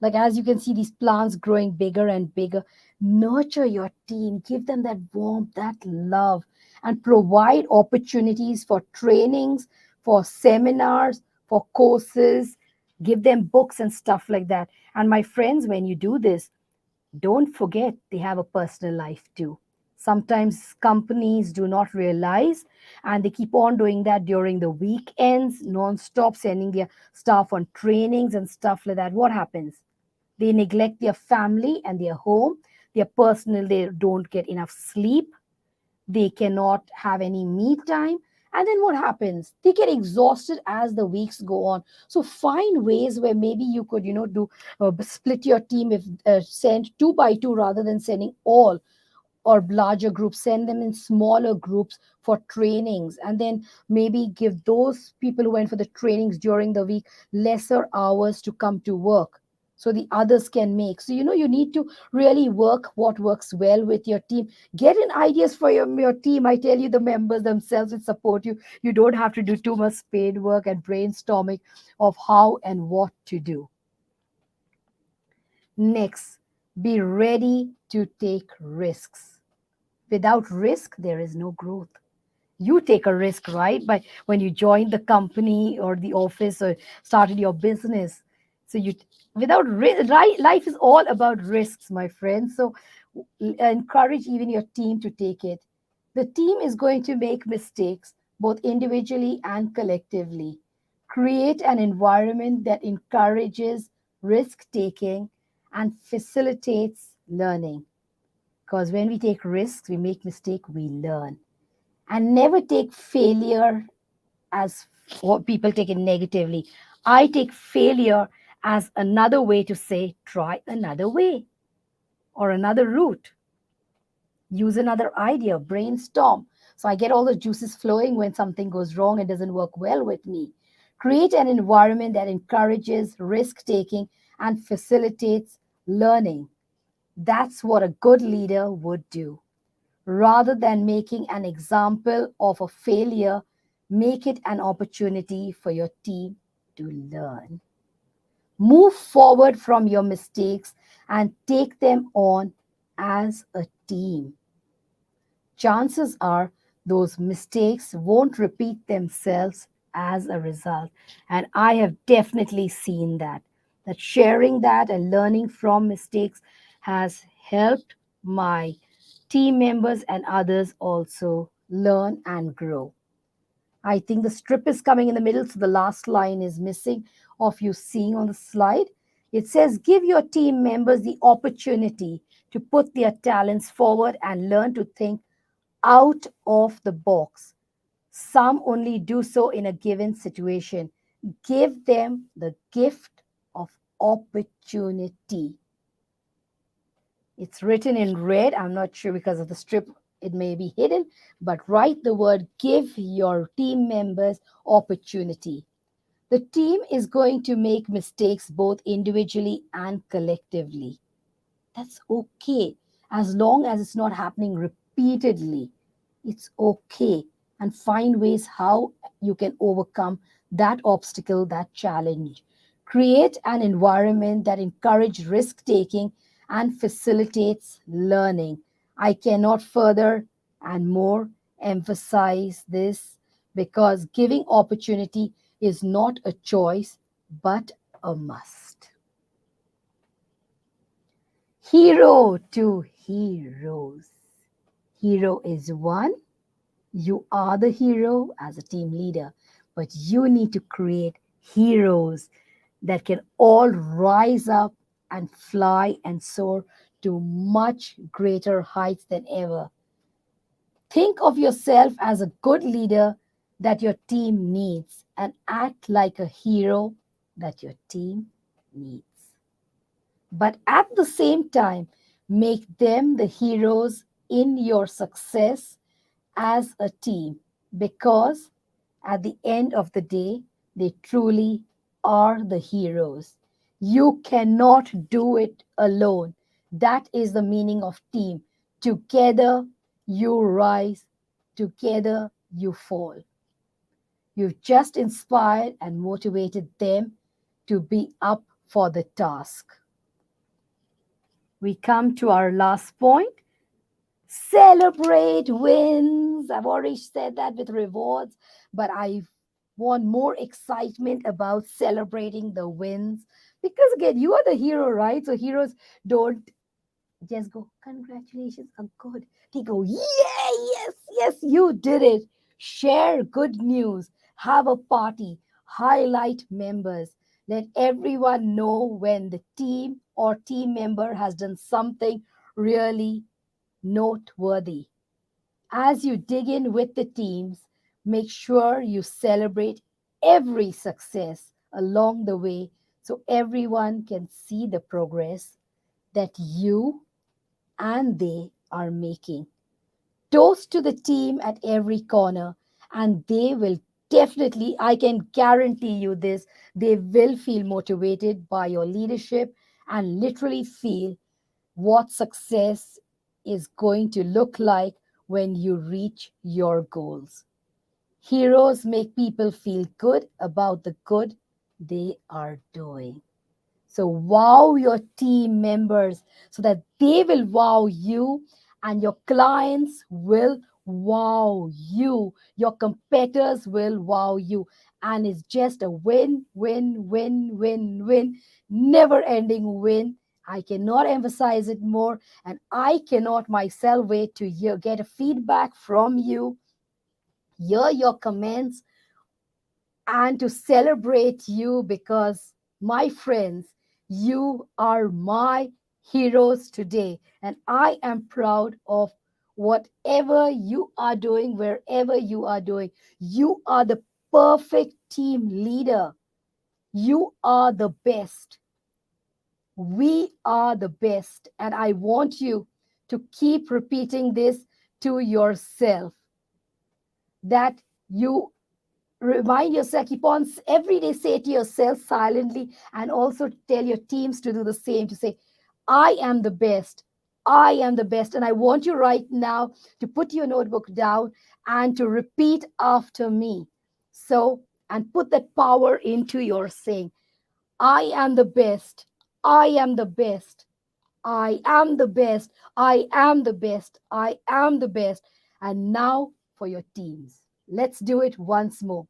like as you can see these plants growing bigger and bigger, nurture your team, give them that warmth, that love, and provide opportunities for trainings, for seminars, for courses, give them books and stuff like that. And my friends, when you do this, don't forget they have a personal life too. Sometimes companies do not realize, and they keep on doing that during the weekends, non-stop sending their staff on trainings and stuff like that. What happens? They neglect their family and their home, their personal, they don't get enough sleep, they cannot have any me time. And then what happens? They get exhausted as the weeks go on. So find ways where maybe you could, do split your team, if send two by two rather than sending all or larger groups, send them in smaller groups for trainings, and then maybe give those people who went for the trainings during the week lesser hours to come to work so the others can make. So, you need to really work what works well with your team. Get in ideas for your team. I tell you, the members themselves will support you. You don't have to do too much paid work and brainstorming of how and what to do. Next, be ready to take risks. Without risk, there is no growth. You take a risk, right? By when you join the company or the office or started your business. So without risk, right? Life is all about risks, my friend. So encourage even your team to take it. The team is going to make mistakes both individually and collectively. Create an environment that encourages risk taking and facilitates learning. Because when we take risks, we make mistakes, we learn. And never take failure as what people take it negatively. I take failure as another way to say, try another way or another route, use another idea, brainstorm. So I get all the juices flowing when something goes wrong and doesn't work well with me. Create an environment that encourages risk taking and facilitates learning. That's what a good leader would do. Rather than making an example of a failure, make it an opportunity for your team to learn. Move forward from your mistakes and take them on as a team. Chances are those mistakes won't repeat themselves as a result. And I have definitely seen that sharing that and learning from mistakes has helped my team members and others also learn and grow. I think the strip is coming in the middle, so the last line is missing of you seeing on the slide. It says, give your team members the opportunity to put their talents forward and learn to think out of the box. Some only do so in a given situation. Give them the gift of opportunity. It's written in red. I'm not sure because of the strip, it may be hidden, but write the word give your team members opportunity. The team is going to make mistakes both individually and collectively. That's okay as long as it's not happening repeatedly. It's okay, and find ways how you can overcome that obstacle, that challenge. Create an environment that encourages risk taking and facilitates learning. I cannot further and more emphasize this because giving opportunity is not a choice but a must. Hero to heroes. Hero is one. You are the hero as a team leader, but you need to create heroes that can all rise up and fly and soar to much greater heights than ever. Think of yourself as a good leader that your team needs and act like a hero that your team needs. But at the same time, make them the heroes in your success as a team because at the end of the day, they truly are the heroes. You cannot do it alone. That is the meaning of team. Together you rise, together you fall. You've just inspired and motivated them to be up for the task. We come to our last point. Celebrate wins. I've already said that with rewards, but I want more excitement about celebrating the wins because, again, you are the hero, right? So, heroes don't just go, congratulations, I'm good. They go, yeah, yes, yes, you did it. Share good news, have a party, highlight members. Let everyone know when the team or team member has done something really noteworthy. As you dig in with the teams, make sure you celebrate every success along the way so everyone can see the progress that you and they are making. Toast to the team at every corner, and they will definitely, I can guarantee you this, they will feel motivated by your leadership and literally feel what success is going to look like when you reach your goals. Heroes make people feel good about the good they are doing. So, wow your team members so that they will wow you and your clients will wow you. Your competitors will wow you. And it's just a win, win, win, win, win, never ending win. I cannot emphasize it more. And I cannot myself wait to get a feedback from you, hear your comments, and to celebrate you because, my friends, you are my heroes today. And I am proud of whatever you are doing, wherever you are doing. You are the perfect team leader. You are the best. We are the best. And I want you to keep repeating this to yourself, that you remind yourself, keep on every day, say to yourself silently, and also tell your teams to do the same, to say, I am the best. I am the best. And I want you right now to put your notebook down and to repeat after me. So, and put that power into your saying, I am the best. I am the best. I am the best. I am the best. I am the best. And now for your teams. Let's do it once more.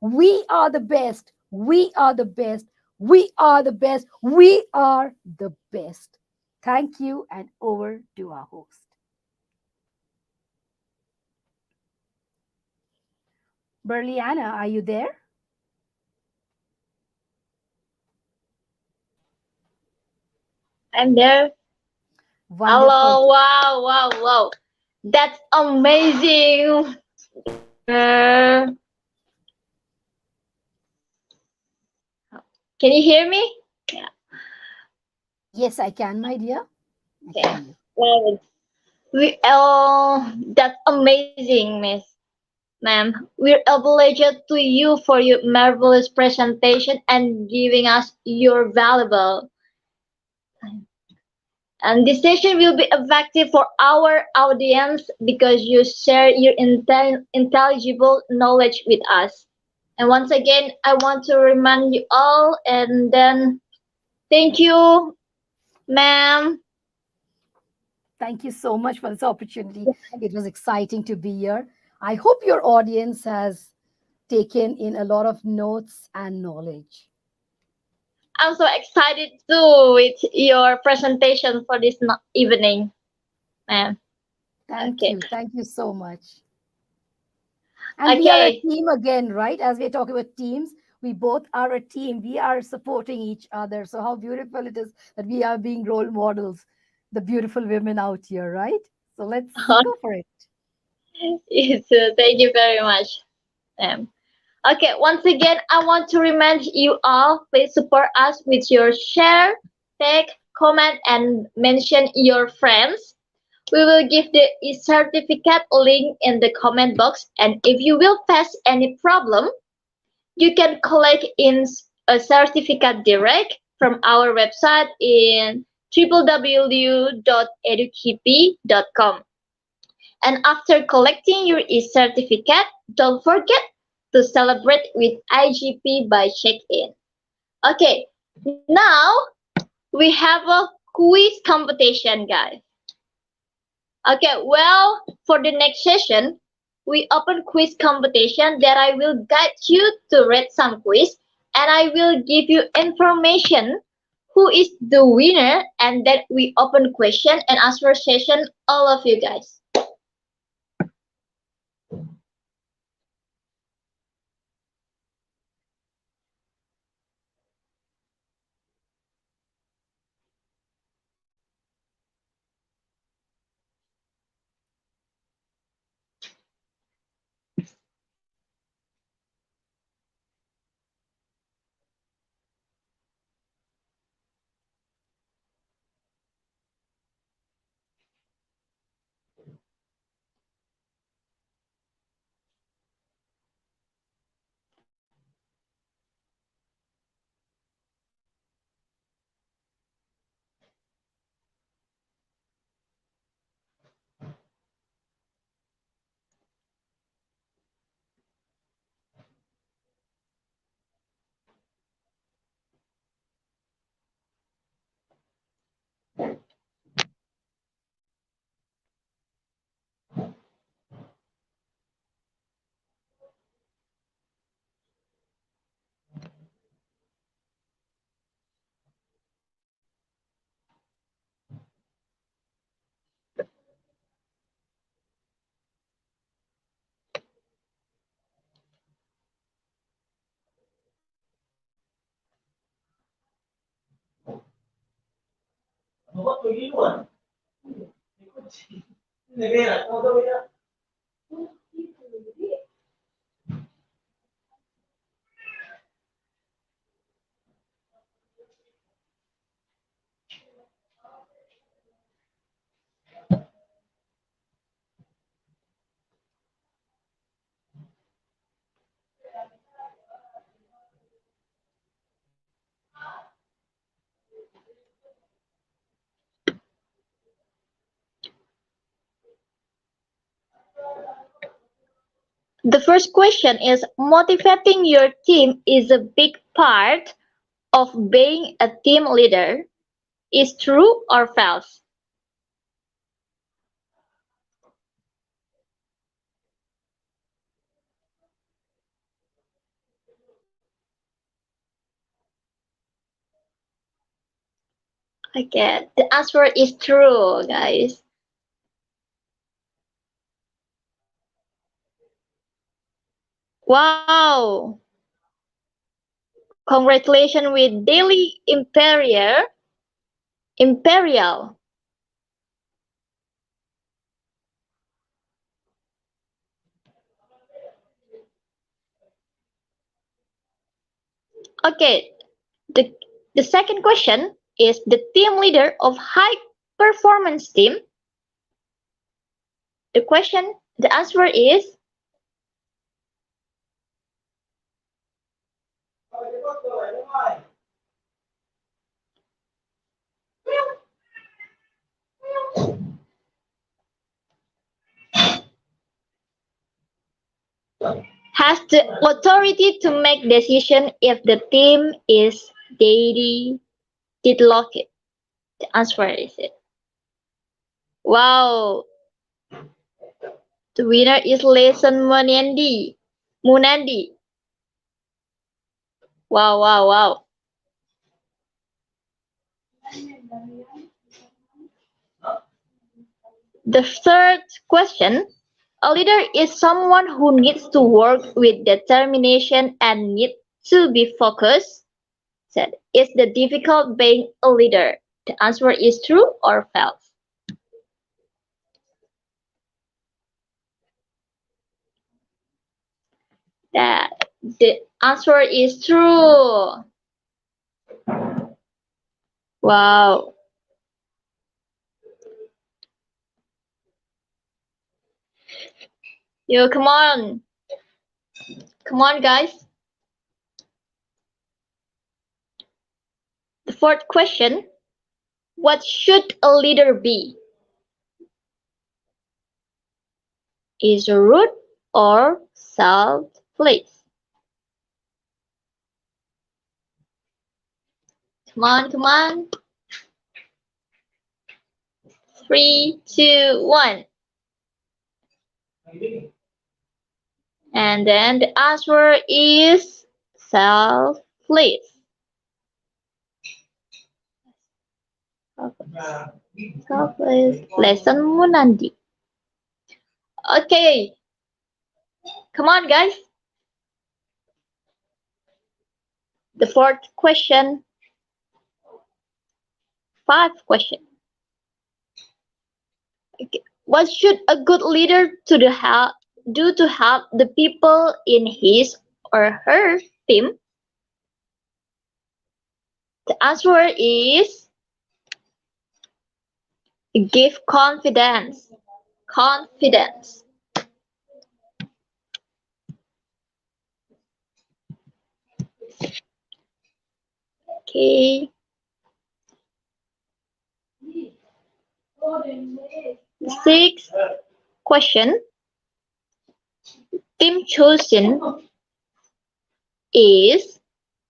We are the best. We are the best. We are the best. We are the best. Thank you, and over to our host. Berliana, are you there? I'm there. Wonderful. Hello, wow, wow, wow. That's amazing. Can you hear me? Yeah. Yes, I can, my dear. I can Okay. hear you. Well, that's amazing, Miss Ma'am. We're obliged to you for your marvelous presentation and giving us your valuable. And this session will be effective for our audience because you share your intelligible knowledge with us. And once again, I want to remind you all and then thank you, ma'am. Thank you so much for this opportunity. It was exciting to be here. I hope your audience has taken in a lot of notes and knowledge. I'm so excited too with your presentation for this evening, ma'am. Thank Okay. you. Thank you so much. And we are a Okay. team again, right? As we're talking about teams, we both are a team. We are supporting each other. So, how beautiful it is that we are being role models, the beautiful women out here, right? So, let's go for it. Yes, thank you very much, ma'am. Okay, once again, I want to remind you all, please support us with your share, tag, comment, and mention your friends. We will give the e-certificate link in the comment box, and if you will face any problem, you can collect in a certificate direct from our website in www.edukipi.com. And after collecting your e-certificate, don't forget to celebrate with IGP by check-in. Okay, now we have a quiz competition, guys. Okay, well, for the next session, we open quiz competition that I will guide you to read some quiz and I will give you information who is the winner and then we open question and answer session all of you guys. The first question is motivating your team is a big part of being a team leader. Is true or false? Okay, the answer is true, guys. Wow! Congratulations with Daily Imperial. Okay, the, the second question is the team leader of high performance team. The answer is has the authority to make decision if the team is daily deadlocked. The answer is it. Wow, the winner is Lesson Munandi. Wow, wow, wow. The third question, a leader is someone who needs to work with determination and needs to be focused. Said, is the difficult being a leader? The answer is true or false. That the answer is true. Wow. Yo, come on. Come on, guys. The fourth question, what should a leader be? Is rude or selfless? Come on, come on. 3, 2, 1. And then the answer is selfless. Selfless. Lesson Munandi. Okay. Come on, guys. The fourth question. Fifth question. Okay. What should a good leader do to help the people in his or her team? The answer is give confidence. Confidence. Okay. Sixth question. Team chosen is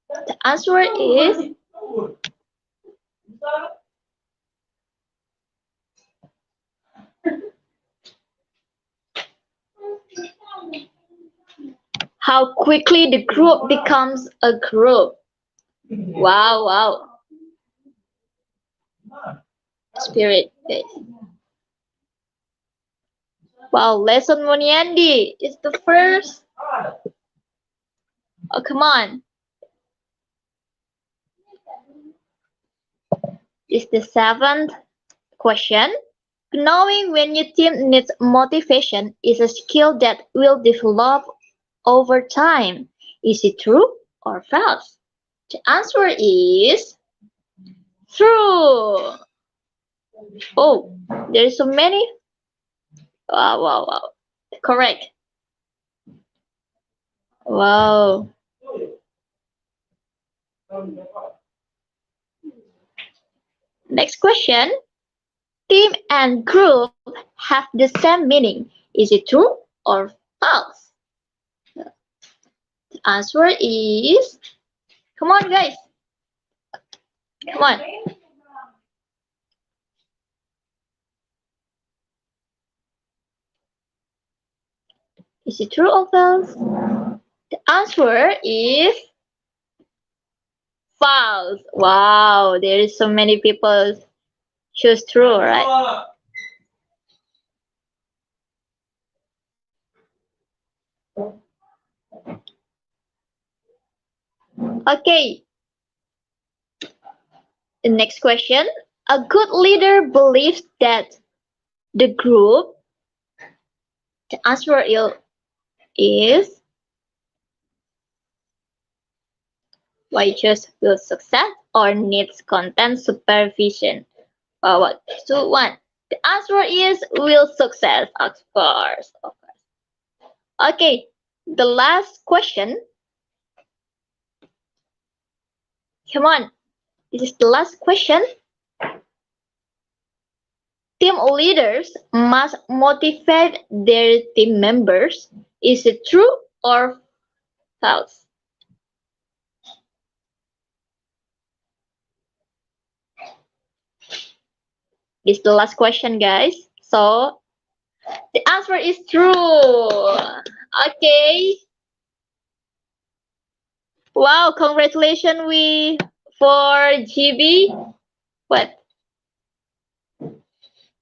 the answer is how quickly the group becomes a group. Wow, wow. Spirit, guys. Wow, Lesson Moniandi is the first. Oh, come on. Is the seventh question. Knowing when your team needs motivation is a skill that will develop over time. Is it true or false? The answer is true. Oh, there is so many. Wow, wow, wow. Correct. Wow. Next question. Team and group have the same meaning. Is it true or false? The answer is, come on guys, come on. Is it true or false? The answer is false. Wow, there is so many people choose true, right? Okay, the next question. A good leader believes that the group, the answer is just will success or needs content supervision. What? Two, one. The answer is will success, of course. Of course. Okay, the last question. Come on, this is the last question. Team leaders must motivate their team members. Is it true or false? This is the last question, guys. So the answer is true. Okay. Wow, congratulations we for GB. What?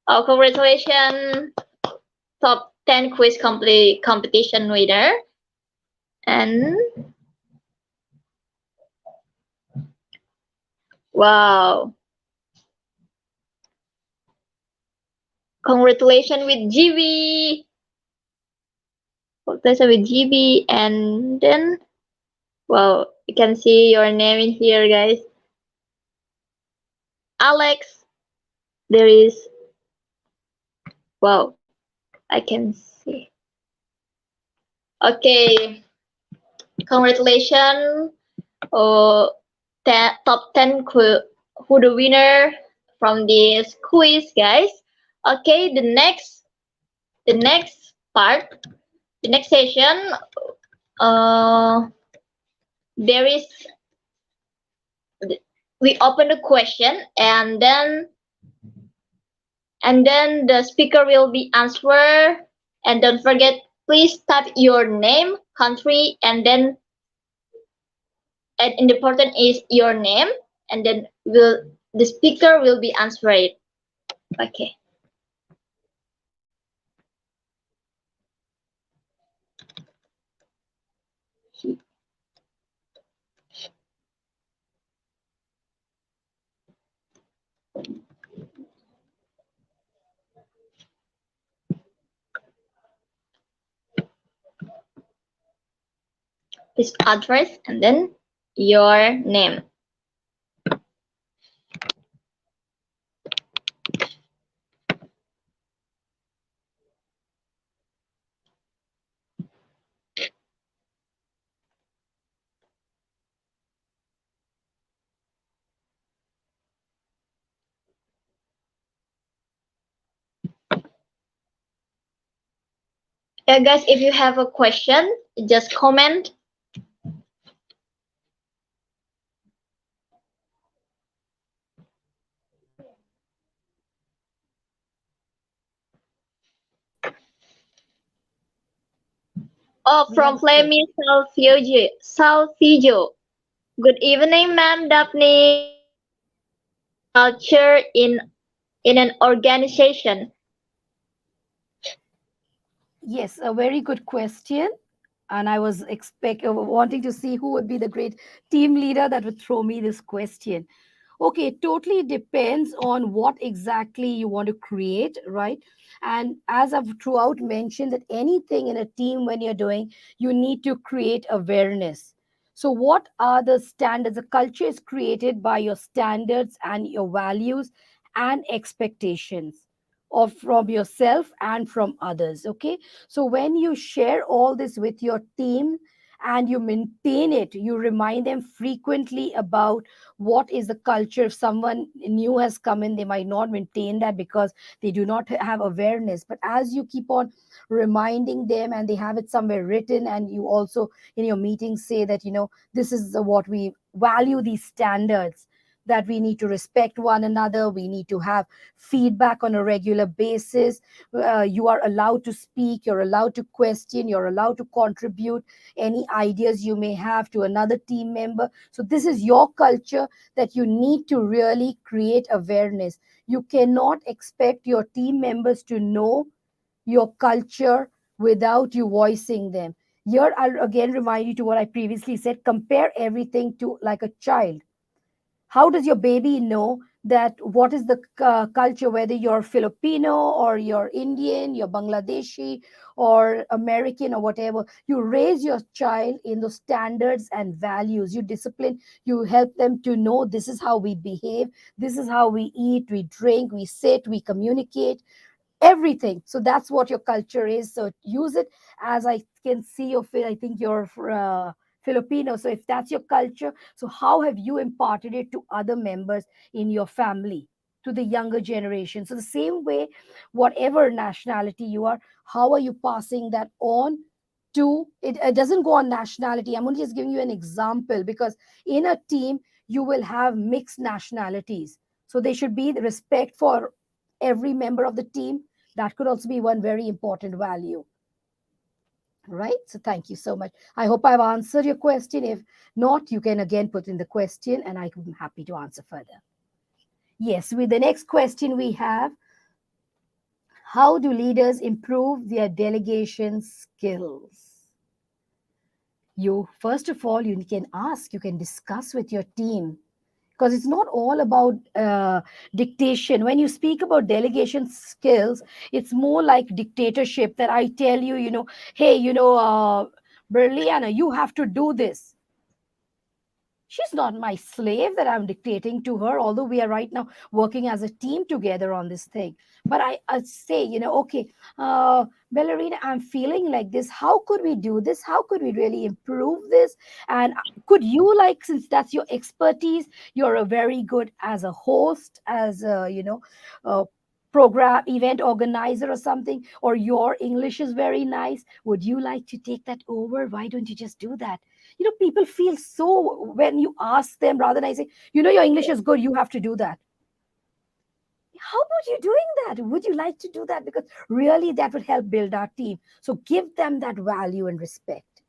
Oh, congratulations, top 10 quiz complete competition winner. And wow, congratulations with GB. Congratulations with GB. And then, wow, you can see your name in here, guys. Alex, there is, wow, I can see. Okay, congratulations. Oh, top 10 who the winner from this quiz, guys. Okay, the next part, the next session, uh, there is we open the question and then the speaker will be answer, and don't forget, please type your name, country, and important is your name, and then will the speaker will be answered. Okay. Please address and then your name. Guys, if you have a question, just comment. Oh, We from have a question. Flammy Salfijo. Good evening, ma'am Daphne. Culture in an organization. Yes, a very good question. And I was wanting to see who would be the great team leader that would throw me this question. Okay, it totally depends on what exactly you want to create, right? And as I've throughout mentioned, that anything in a team when you're doing, you need to create awareness. So, what are the standards? The culture is created by your standards and your values and expectations of from yourself and from others. Okay, so when you share all this with your team and you maintain it, you remind them frequently about what is the culture. If someone new has come in, they might not maintain that because they do not have awareness, but as you keep on reminding them and they have it somewhere written, and you also in your meetings say that this is what we value, these standards, that we need to respect one another, we need to have feedback on a regular basis. You are allowed to speak, you're allowed to question, you're allowed to contribute any ideas you may have to another team member. So this is your culture that you need to really create awareness. You cannot expect your team members to know your culture without you voicing them. Here, I'll again remind you to what I previously said: compare everything to like a child. How does your baby know that what is the culture, whether you're Filipino or you're Indian, you're Bangladeshi or American or whatever? You raise your child in those standards and values, you discipline, you help them to know this is how we behave, this is how we eat, we drink, we sit, we communicate, everything. So that's what your culture is. So use it. As I can see your I think you're Filipino, so if that's your culture, so how have you imparted it to other members in your family, to the younger generation? So the same way, whatever nationality you are, how are you passing that on to it? It doesn't go on nationality. I'm only just giving you an example, because in a team you will have mixed nationalities, so there should be the respect for every member of the team. That could also be one very important value, right? So thank you so much. I hope I've answered your question. If not, you can again put in the question and I'm happy to answer further. Yes, with the next question we have: how do leaders improve their delegation skills? You, first of all, you can ask, you can discuss with your team, because it's not all about dictation. When you speak about delegation skills, it's more like dictatorship, that I tell you, hey, Berliana, you have to do this. She's not my slave that I'm dictating to her, although we are right now working as a team together on this thing. But I say, okay, Ballerina, I'm feeling like this. How could we do this? How could we really improve this? And could you, like, since that's your expertise, you're a very good as a host, as a, a program event organizer or something, or your English is very nice. Would you like to take that over? Why don't you just do that? People feel so when you ask them, rather than I say, your English is good, you have to do that. How about you doing that? Would you like to do that? Because really that would help build our team. So give them that value and respect.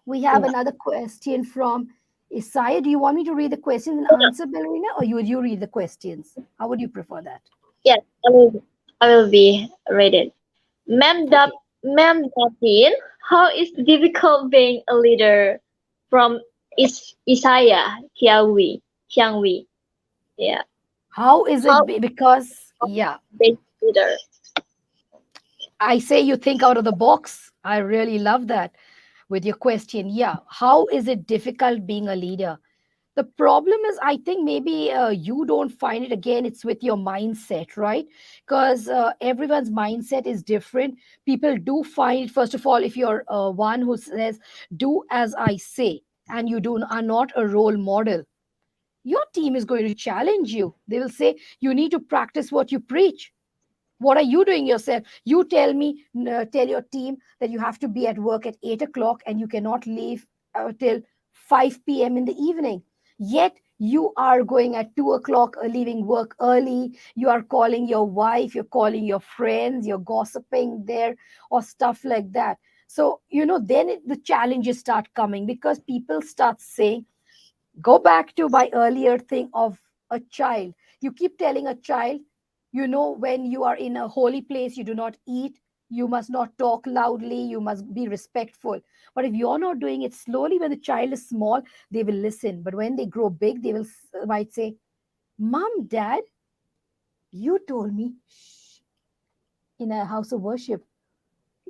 We have Yeah. another question from Isaiah. Do you want me to read the questions and answer, Ballerina, or would you read the questions? How would you prefer that? Yes, I will be ready. Okay. Ma'am Datin, how is difficult being a leader from Isaiah Hyangwi? Yeah. How is How it because, yeah, being leader? I say you think out of the box. I really love that with your question. Yeah, how is it difficult being a leader? The problem is, I think maybe you don't find it. Again, it's with your mindset, right? Because everyone's mindset is different. People do find, first of all, if you're one who says, do as I say, and you are not a role model, your team is going to challenge you. They will say, you need to practice what you preach. What are you doing yourself? You tell me, tell your team that you have to be at work at 8 o'clock and you cannot leave till 5 p.m. in the evening. Yet you are going at 2 o'clock, leaving work early. You are calling your wife, you're calling your friends, you're gossiping there or stuff like that. So, then the challenges start coming, because people start saying, go back to my earlier thing of a child. You keep telling a child, when you are in a holy place, you do not eat. You must not talk loudly, you must be respectful. But if you're not doing it slowly, when the child is small, they will listen. But when they grow big, they will might say, Mom, Dad, you told me shh, in a house of worship.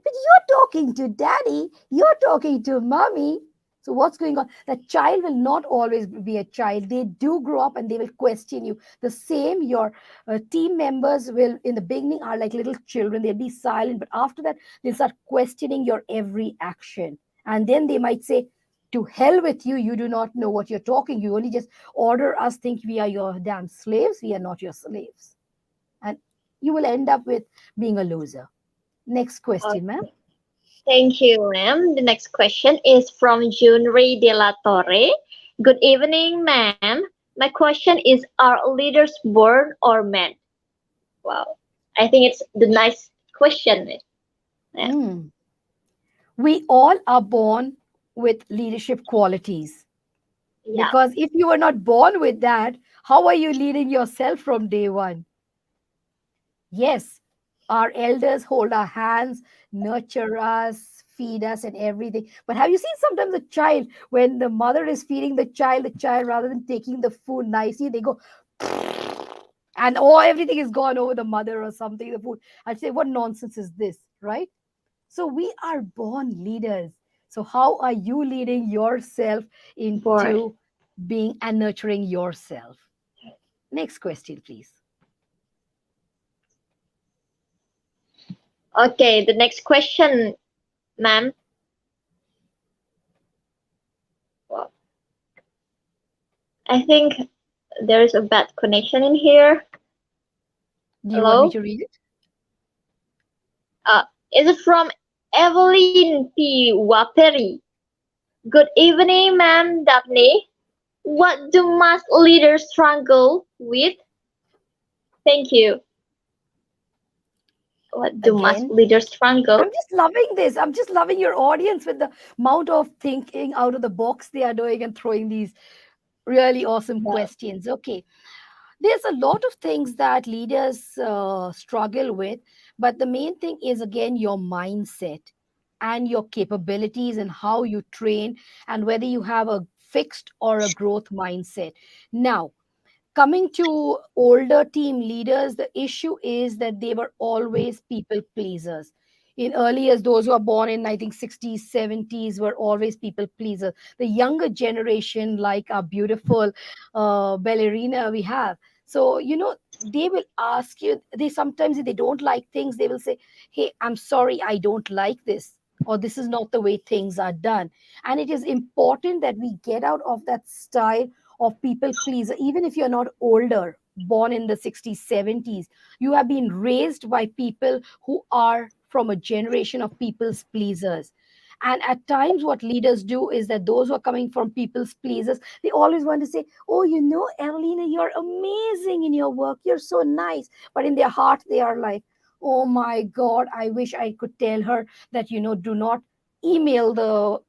But you're talking to daddy, you're talking to mommy. So, what's going on? The child will not always be a child. They do grow up and they will question you. The same, your team members will, in the beginning, are like little children. They'll be silent, but after that, they'll start questioning your every action. And then they might say, to hell with you, you do not know what you're talking. You only just order us, think we are your damn slaves. We are not your slaves. And you will end up with being a loser. Next question, ma'am. Okay. Thank you, ma'am. The next question is from Junri de la Torre. Good evening, ma'am. My question is, are leaders born or meant? Wow. I think it's the nice question, ma'am. Hmm. We all are born with leadership qualities, Yeah, because if you were not born with that, how are you leading yourself from day one? Yes, our elders hold our hands, nurture us, feed us, and everything. But have you seen sometimes a child, when the mother is feeding the child, rather than taking the food nicely, they go, and oh, everything is gone over the mother or something, the food. I'd say, what nonsense is this, right? So we are born leaders. So how are you leading yourself born. into being and nurturing yourself? Next question, please. Okay, the next question, ma'am. Well, I think there is a bad connection in here. Do you want me Hello? to read it? Is it from Evelyn P. Waperi? Good evening, ma'am Daphne. What do mass leaders struggle with? Thank you. What do mass Again, leaders struggle? I'm just loving this. I'm just loving your audience with the amount of thinking out of the box they are doing and throwing these really awesome Yeah, questions. Okay. There's a lot of things that leaders struggle with, but the main thing is, again, your mindset and your capabilities and how you train, and whether you have a fixed or a growth mindset. Now, coming to older team leaders, the issue is that they were always people pleasers. In early years, those who are born in, I think, 60s, 70s, were always people pleasers. The younger generation, like our beautiful ballerina we have. So, they will ask you, they sometimes, if they don't like things, they will say, hey, I'm sorry, I don't like this, or this is not the way things are done. And it is important that we get out of that style of people pleaser. Even if you're not older, born in the 60s, 70s, you have been raised by people who are from a generation of people's pleasers. And at times, what leaders do is that those who are coming from people's pleasers, they always want to say, oh, Evelina, you're amazing in your work, you're so nice. But in their heart, they are like, oh my God, I wish I could tell her that, do not email the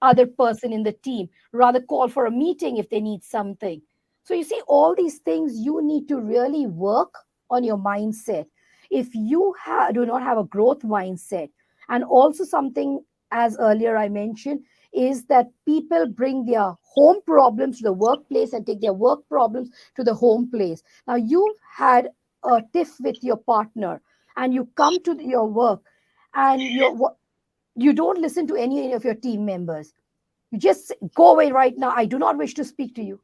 other person in the team, rather call for a meeting if they need something. So you see, all these things, you need to really work on your mindset. If you do not have a growth mindset, and also something, as earlier I mentioned, is that people bring their home problems to the workplace and take their work problems to the home place. Now you've had a tiff with your partner, and you come to your work, and you don't listen to any of your team members. You just say, go away right now. I do not wish to speak to you.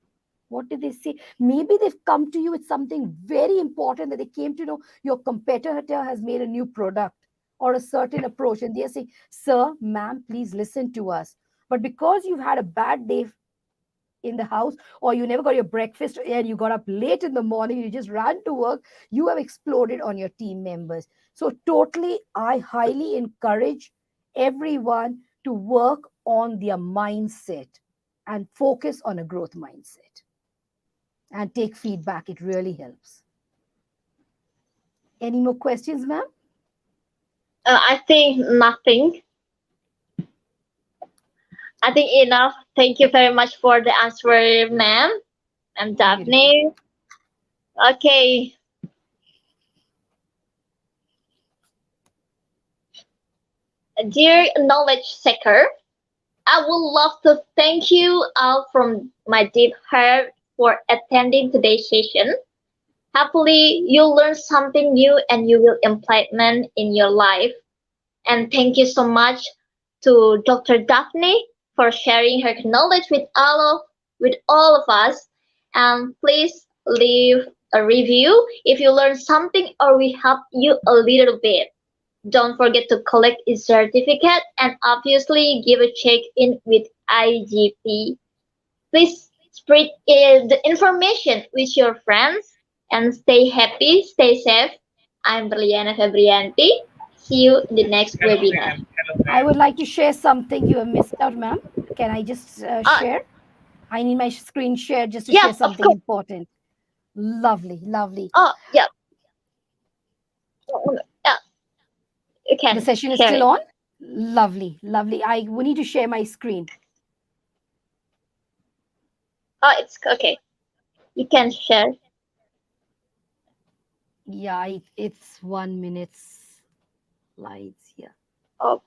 What did they say? Maybe they've come to you with something very important, that they came to know your competitor has made a new product or a certain approach. And they're saying, sir, ma'am, please listen to us. But because you've had a bad day in the house, or you never got your breakfast, and you got up late in the morning, you just ran to work, you have exploded on your team members. So totally, I highly encourage everyone to work on their mindset and focus on a growth mindset and take feedback. It really helps. Any more questions, ma'am? I think nothing. I think enough. Thank you very much for the answer, ma'am. I'm Beautiful. Daphne. Okay, Dear knowledge seeker, I would love to thank you all from my deep heart for attending today's session. Hopefully, you'll learn something new and you will implement in your life. And thank you so much to Dr. Daphne for sharing her knowledge with all of us. And please leave a review if you learned something or we helped you a little bit. Don't forget to collect his certificate and obviously give a check in with IGP. Please spread the information with your friends and stay happy, stay safe. I'm Berliana Febrianti. See you in the next Hello, webinar. ma'am. Hello, I would ma'am. like to share something you have missed out, ma'am. Can I just Uh, share? I need my screen share just to share yes, of something course. important. Lovely, lovely. Oh, yeah. Yeah, you The can session is share still it. on. Lovely, lovely. I we need to share my screen. Oh, it's okay. You can share. Yeah, it's 1 minute slides. Yeah. Oh,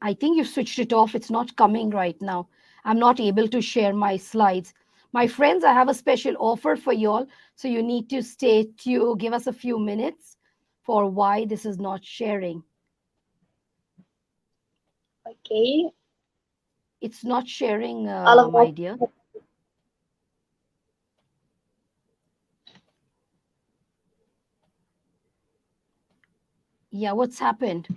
I think you switched it off. It's not coming right now. I'm not able to share my slides. My friends, I have a special offer for y'all. So you need to stay tuned. Give us a few minutes for why this is not sharing. okay. It's not sharing, All of my us. dear. Yeah, what's happened?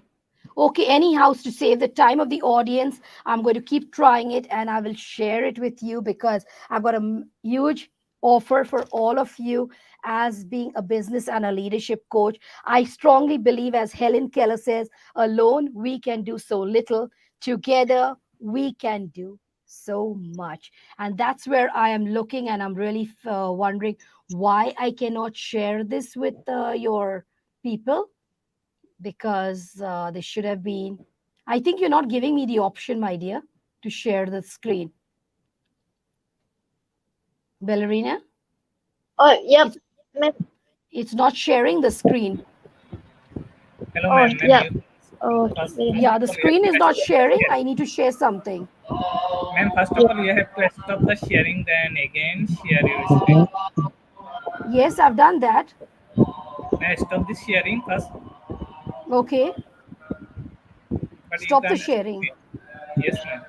Okay, anyhow, to save the time of the audience, I'm going to keep trying it and I will share it with you because I've got a huge offer for all of you as being a business and a leadership coach. I strongly believe, as Helen Keller says, alone we can do so little, together we can do so much. And that's where I am looking, and I'm really wondering why I cannot share this with your people because they should have been. I think you're not giving me the option, my dear, to share the screen. Ballerina, Oh, yep. it's Ma'am. it's not sharing the screen. Hello, Oh, ma'am. Ma'am, yep. you Oh, first Yeah, of the all, you have screen is to not stop the sharing. I sharing. need to share something. Ma'am, first of yeah. all, you have to stop the sharing, then again share your screen. Yes, I've done that. Now stop the sharing first, Okay, but you stop the can stop sharing. it. Yes, ma'am.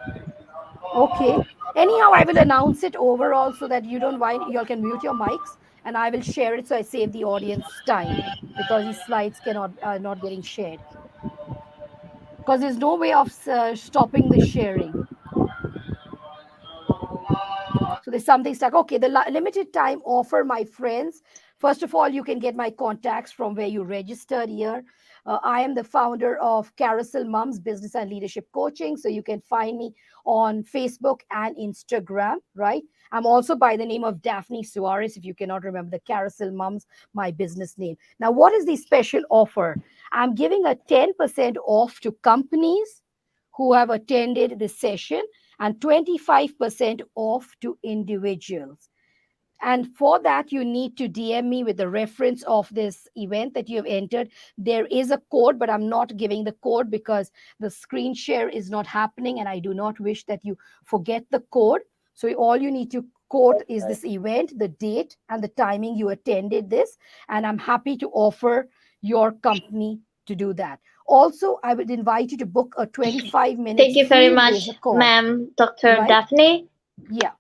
Okay. Anyhow, I will announce it overall so that you don't mind. You all can mute your mics, and I will share it so I save the audience time because these slides cannot not getting shared because there's no way of stopping the sharing. So there's something stuck. Okay, the limited time offer, my friends. First of all, you can get my contacts from where you registered here. I am the founder of Carousel Mums Business and Leadership Coaching. So you can find me on Facebook and Instagram, right? I'm also by the name of Daphne Suarez, if you cannot remember the Carousel Mums, my business name. Now, what is the special offer? I'm giving a 10% off to companies who have attended the session and 25% off to individuals. And for that, you need to DM me with the reference of this event that you have entered. There is a code, but I'm not giving the code because the screen share is not happening, and I do not wish that you forget the code. So all you need to quote is this event, the date, and the timing you attended this. And I'm happy to offer your company to do that. Also, I would invite you to book a 25-minute Thank you very free much, laser call, ma'am, Dr. right? Daphne. Yeah.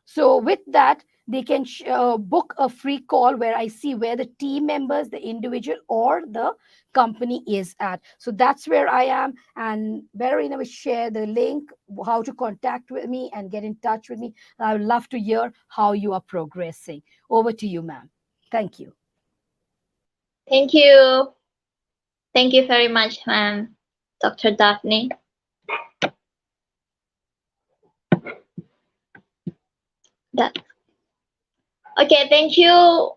So with that, they can book a free call where I see where the team members, the individual, or the company is at. So that's where I am. And Verena will share the link, how to contact with me and get in touch with me. I would love to hear how you are progressing. Over to you, ma'am. Thank you. Thank you. Thank you very much, ma'am, Dr. Daphne. That. Okay, thank you,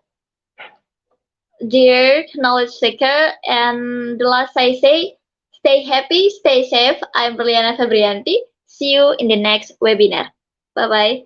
dear knowledge seeker. And the last I say, stay happy, stay safe. I'm Brianna Fabrianti. See you in the next webinar. Bye bye.